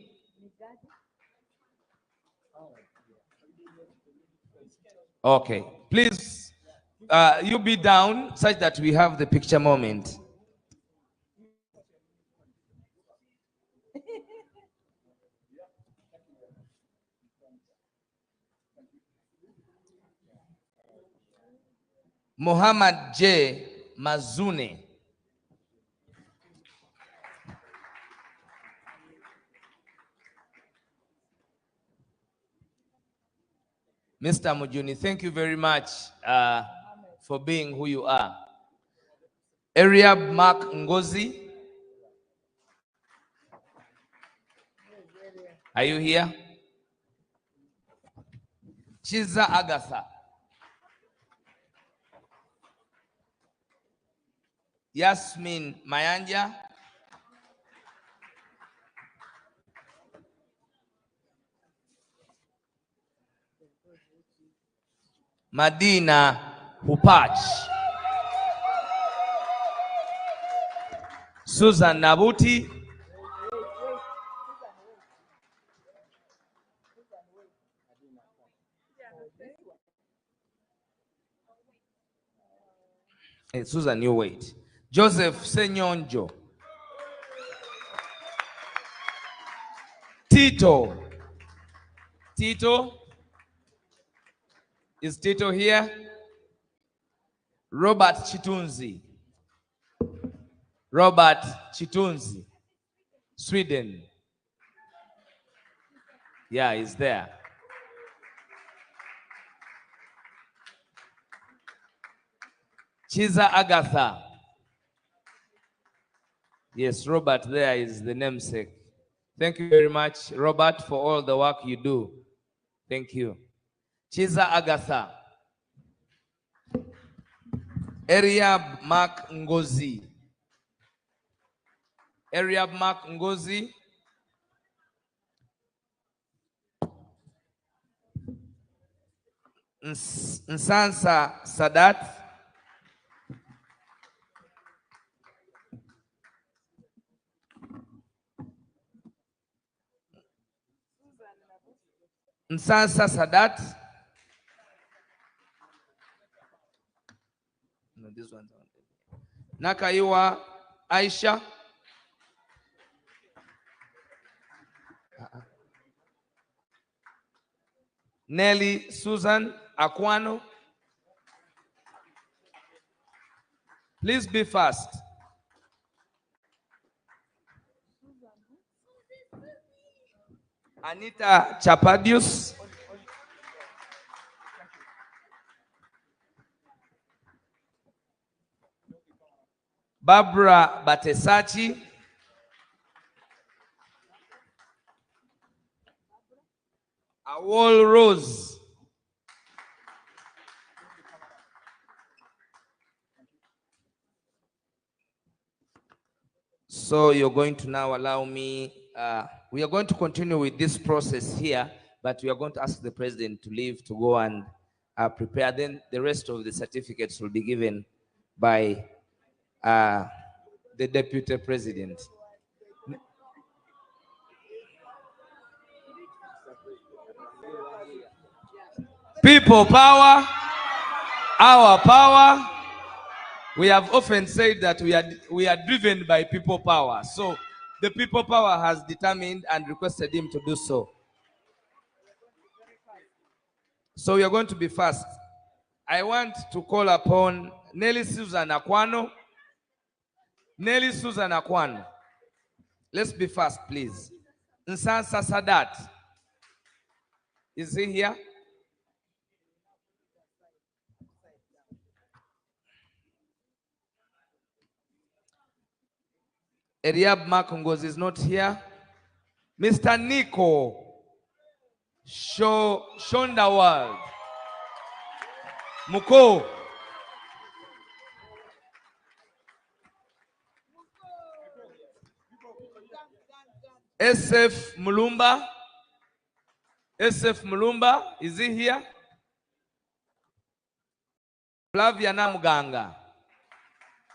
Okay, please, you be down such that we have the picture moment. Muhammad J. Mazune. Mr. Mujuni, thank you very much for being who you are. Ariab Mark Ngozi. Are you here? Chiza Agatha. Yasmin Mayanja. Madina Hupach. Susan Nabuti. Hey, Susan, you wait. Joseph Senyonjo. Tito. Tito. Is Tito here? Robert Chitunzi. Robert Chitunzi. Sweden. Yeah, he's there. Chiza Agatha. Yes, Robert there is the namesake. Thank you very much, Robert, for all the work you do. Thank you. Chiza Agatha. Eriab Mark Ngozi. Eriab Mark Ngozi. Nsansa Sadat. Nsansa Sadat. No, this one's on. Nakaiwa Aisha. Nelly Susan Aquano. Please be fast. Anita Chapadius. Barbara Batesachi. Awol Rose. So you're going to now allow me, we are going to continue with this process here, but we are going to ask the president to leave to go and prepare. Then the rest of the certificates will be given by the deputy president. People power, our power. We have often said that we are driven by people power. So the people power has determined and requested him to do so. So we are going to be fast. I want to call upon Nelly Susan Aquano. Nelly Susan Aquano. Let's be fast, please. Nsansa Sadat. Is he here? Eriab Makongos is not here. Mr. Nico Shondawald. Muko. SF Mulumba. SF Mulumba, is he here? Flavia Namuganga.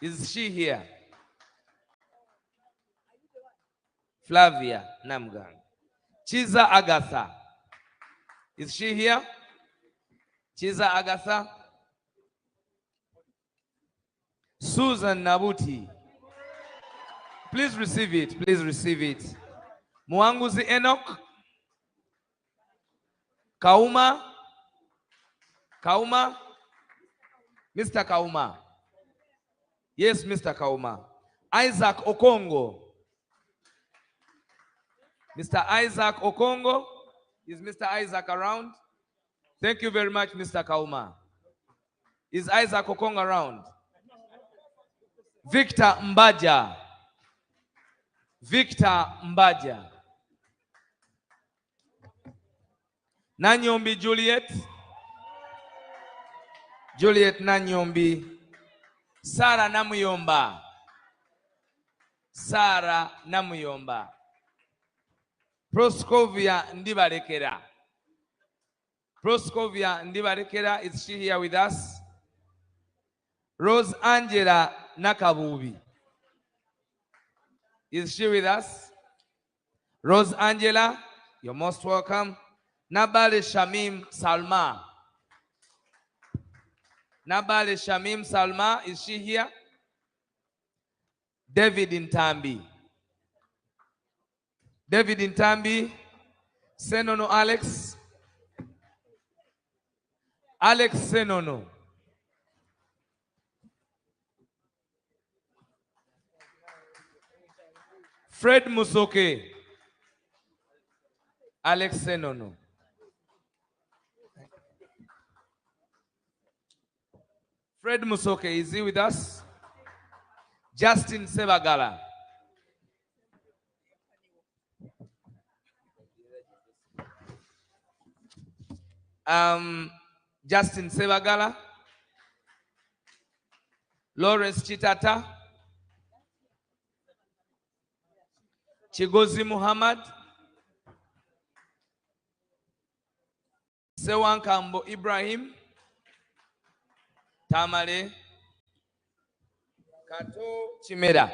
Is she here? Flavia Namuganga. Chiza Agatha. Is she here? Chiza Agatha. Susan Nabuti. Please receive it. Please receive it. Muwanguzi Enoch. Kauma. Kauma. Mr. Kauma. Yes, Mr. Kauma. Isaac Okongo. Mr. Isaac Okongo. Is Mr. Isaac around? Thank you very much, Mr. Kauma. Is Isaac Okongo around? Victor Mbaja. Victor Mbaja. Nanyombi Juliet. Juliet Nanyombi, Sarah Namuyomba, Sarah Namuyomba, Proscovia Ndibarekera. Proscovia Ndibarekera, is she here with us? Rose Angela Nakabubi, is she with us? Rose Angela, you're most welcome. Nabale Shamim Salma. Nabale Shamim Salma, is she here? David Intambi. David Intambi. Senono Alex. Alex Senono. Fred Musoke. Alex Senono. Fred Musoke, is he with us? Justin Sebagala. Justin Sebagala. Lawrence Chitata. Chigozi Muhammad. Sewankambo Ibrahim. Tamale. Kato Chimera.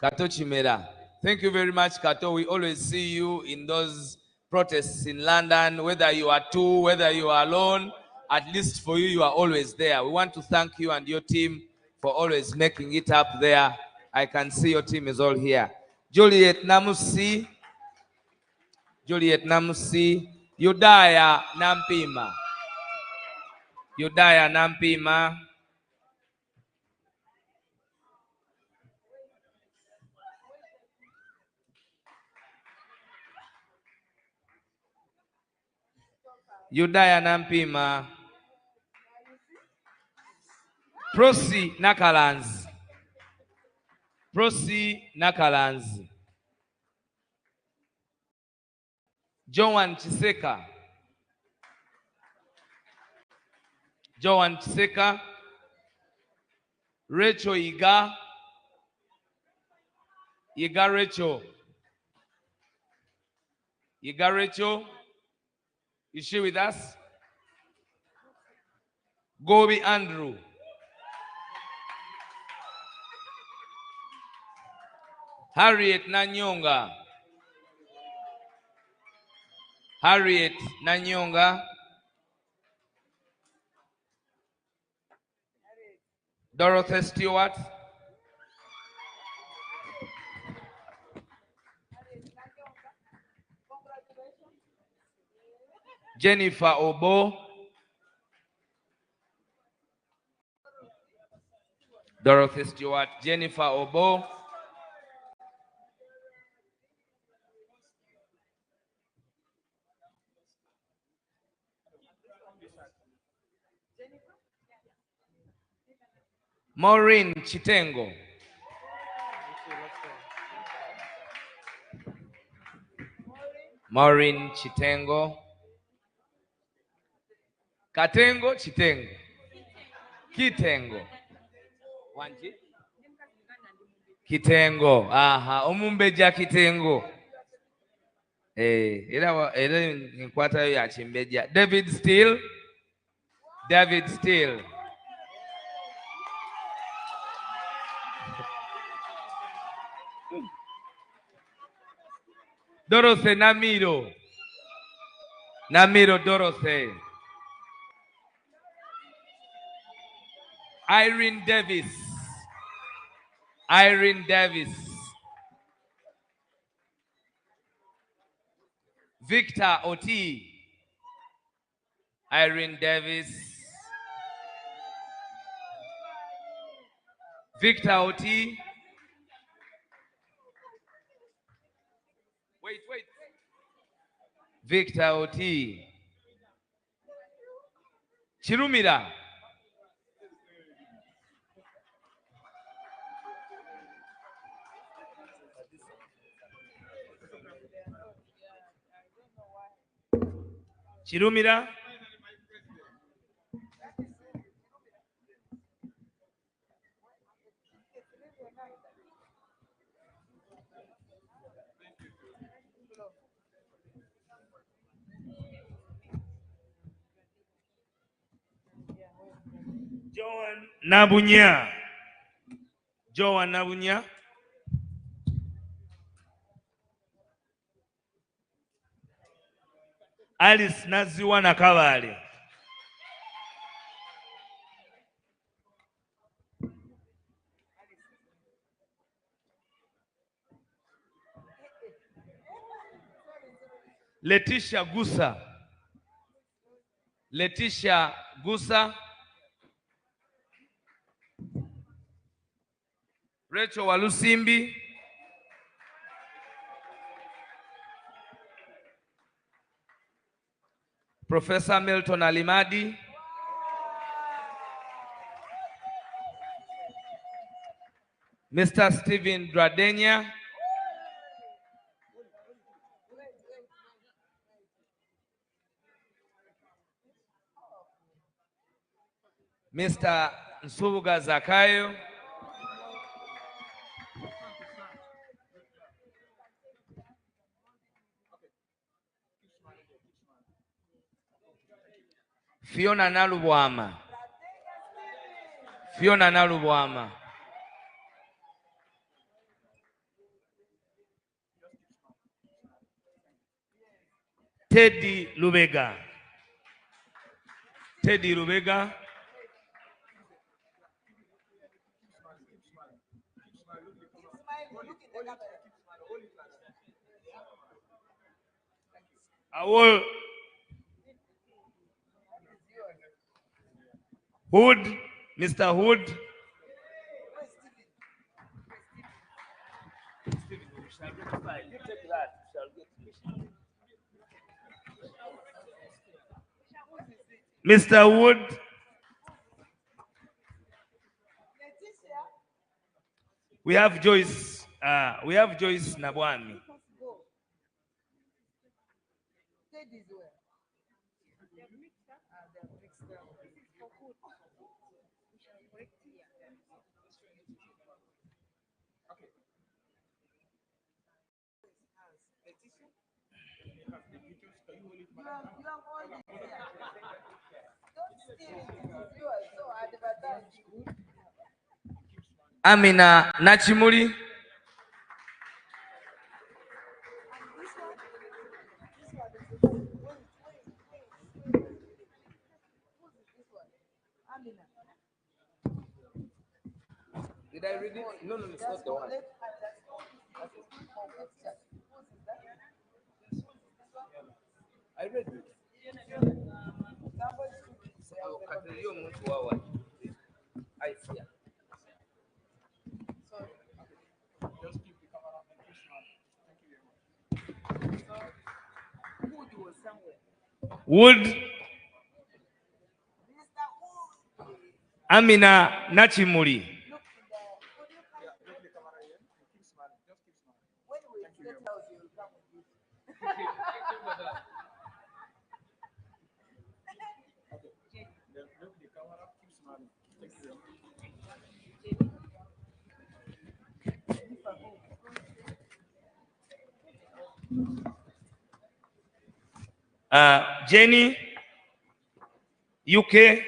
Kato Chimera. Thank you very much, Kato. We always see you in those protests in London, whether you are two, whether you are alone. At least for you, you are always there. We want to thank you and your team for always making it up there. I can see your team is all here. Juliet Namusi. Juliet Namusi. Yudaya Nampima. Yudaya Nampima. Yudaya Nampima. Prosi Nakalanz. Prosi Nakalanz. Joan Chiseka. Joan Chiseka. Rachel Iga. Iga Rachel. Iga Rachel. Is she with us? Gobi Andrew. Harriet Nanyonga. Harriet Nanyonga. Dorothy Stewart. Jennifer Obo. Dorothy Stewart. Jennifer Obo. Maureen Chitengo. Maureen Chitengo. Katengo Chitengo. Kitengo. Wanji? Kitengo. Aha. Omumbeja Kitengo. Era nkwata ya chimbeja. David Steele. David Steele. Dorothy Namiro. Namiro Dorothy. Irene Davis. Irene Davis. Victor Oti. Irene Davis. Victor Oti. Wait. Victor Oti. Chirumira. Chirumira. Joan Nabunya. Joan Nabunya. Alice Naziwa Nakabale. Letitia Gusa. Letitia Gusa. Rachel Walusimbi. Professor Milton Alimadi. Mr. Stephen Dradenia. Mr. Nsubuga Zakayo. Fiona Nalubwama. Fiona Nalubwama. Teddy Lubega. Teddy Lubega. Awol Hood, Mr. Hood. Mr. Wood. We have Joyce. We have Joyce Nabwami. Amina Nachimuli. Did I read it? No, it's not the one. I read it. I see. Wood. Amina Nachimuli. Jenny, UK.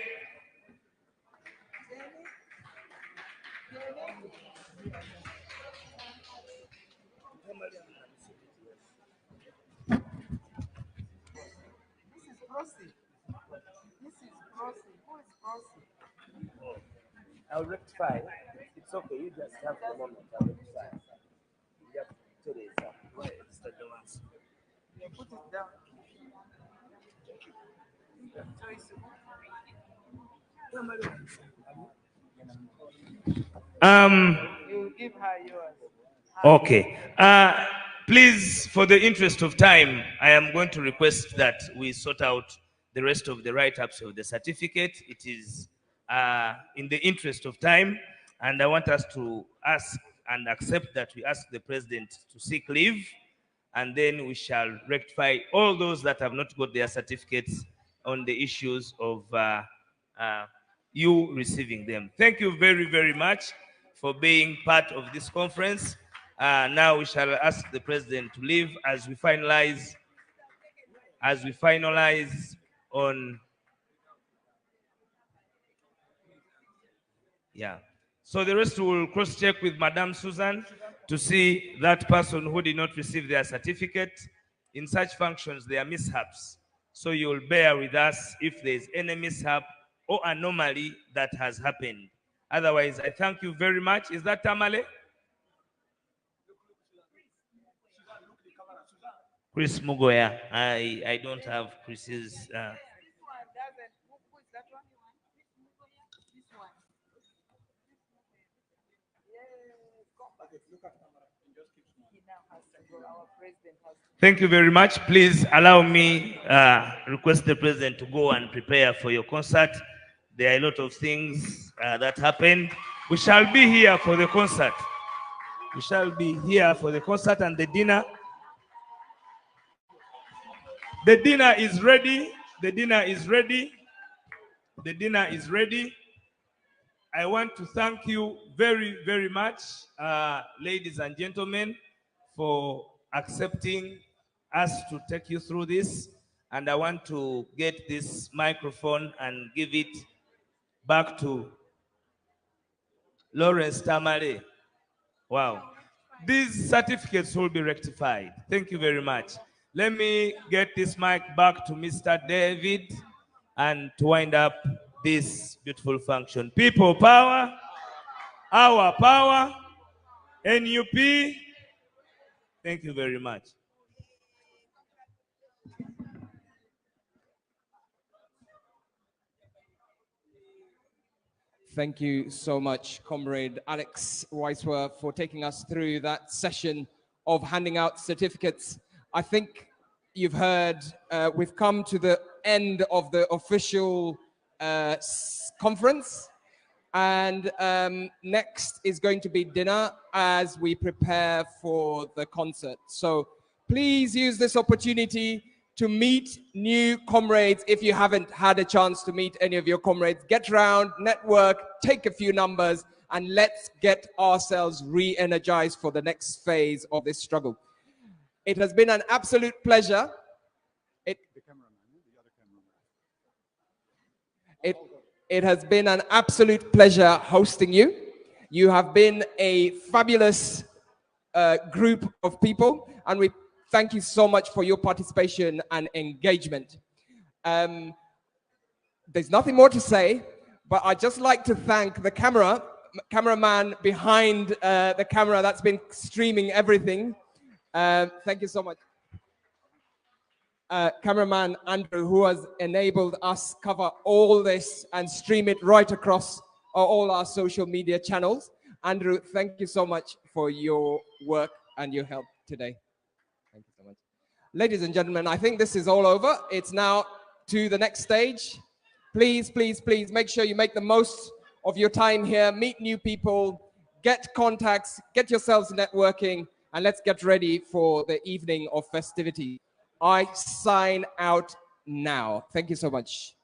I'll rectify. It's okay. You just have the moment. I'll rectify. You have 2 days. It's the ones. Put it down. You give her yours. Okay. Please, for the interest of time, I am going to request that we sort out the rest of the write-ups of the certificate. It is in the interest of time, and I want us to ask and accept that we ask the president to seek leave and then we shall rectify all those that have not got their certificates on the issues of you receiving them. Thank you very, very much for being part of this conference. Now we shall ask the president to leave as we finalize on, yeah. So the rest will cross-check with Madame Susan to see that person who did not receive their certificate. In such functions, there are mishaps. So you'll bear with us if there's any mishap or anomaly that has happened. Otherwise, I thank you very much. Is that Tamale? Chris Mugoya. I don't have Chris's. Thank you very much. Please allow me request the president to go and prepare for your concert. There are a lot of things that happen. We shall be here for the concert. We shall be here for the concert and the dinner. The dinner is ready. The dinner is ready. The dinner is ready. I want to thank you very, very much, ladies and gentlemen, for accepting us to take you through this. And I want to get this microphone and give it back to Lawrence Tamale. Wow. These certificates will be rectified. Thank you very much. Let me get this mic back to Mr. David and to wind up this beautiful function. People power, our power, NUP. Thank you very much. Thank you so much, Comrade Alex Waiswa, for taking us through that session of handing out certificates. I think you've heard we've come to the end of the official conference. And next is going to be dinner as we prepare for the concert. So please use this opportunity to meet new comrades. If you haven't had a chance to meet any of your comrades, get round, network, take a few numbers, and let's get ourselves re-energized for the next phase of this struggle. It has been an absolute pleasure. It has been an absolute pleasure hosting you. You have been a fabulous group of people, and we thank you so much for your participation and engagement. There's nothing more to say, but I'd just like to thank the cameraman behind the camera that's been streaming everything. Thank you so much. Cameraman Andrew, who has enabled us cover all this and stream it right across all our social media channels. Andrew, thank you so much for your work and your help today. Thank you so much. Ladies and gentlemen, I think this is all over. It's now to the next stage. Please, please, please make sure you make the most of your time here, meet new people, get contacts, get yourselves networking, and let's get ready for the evening of festivity. I sign out now. Thank you so much.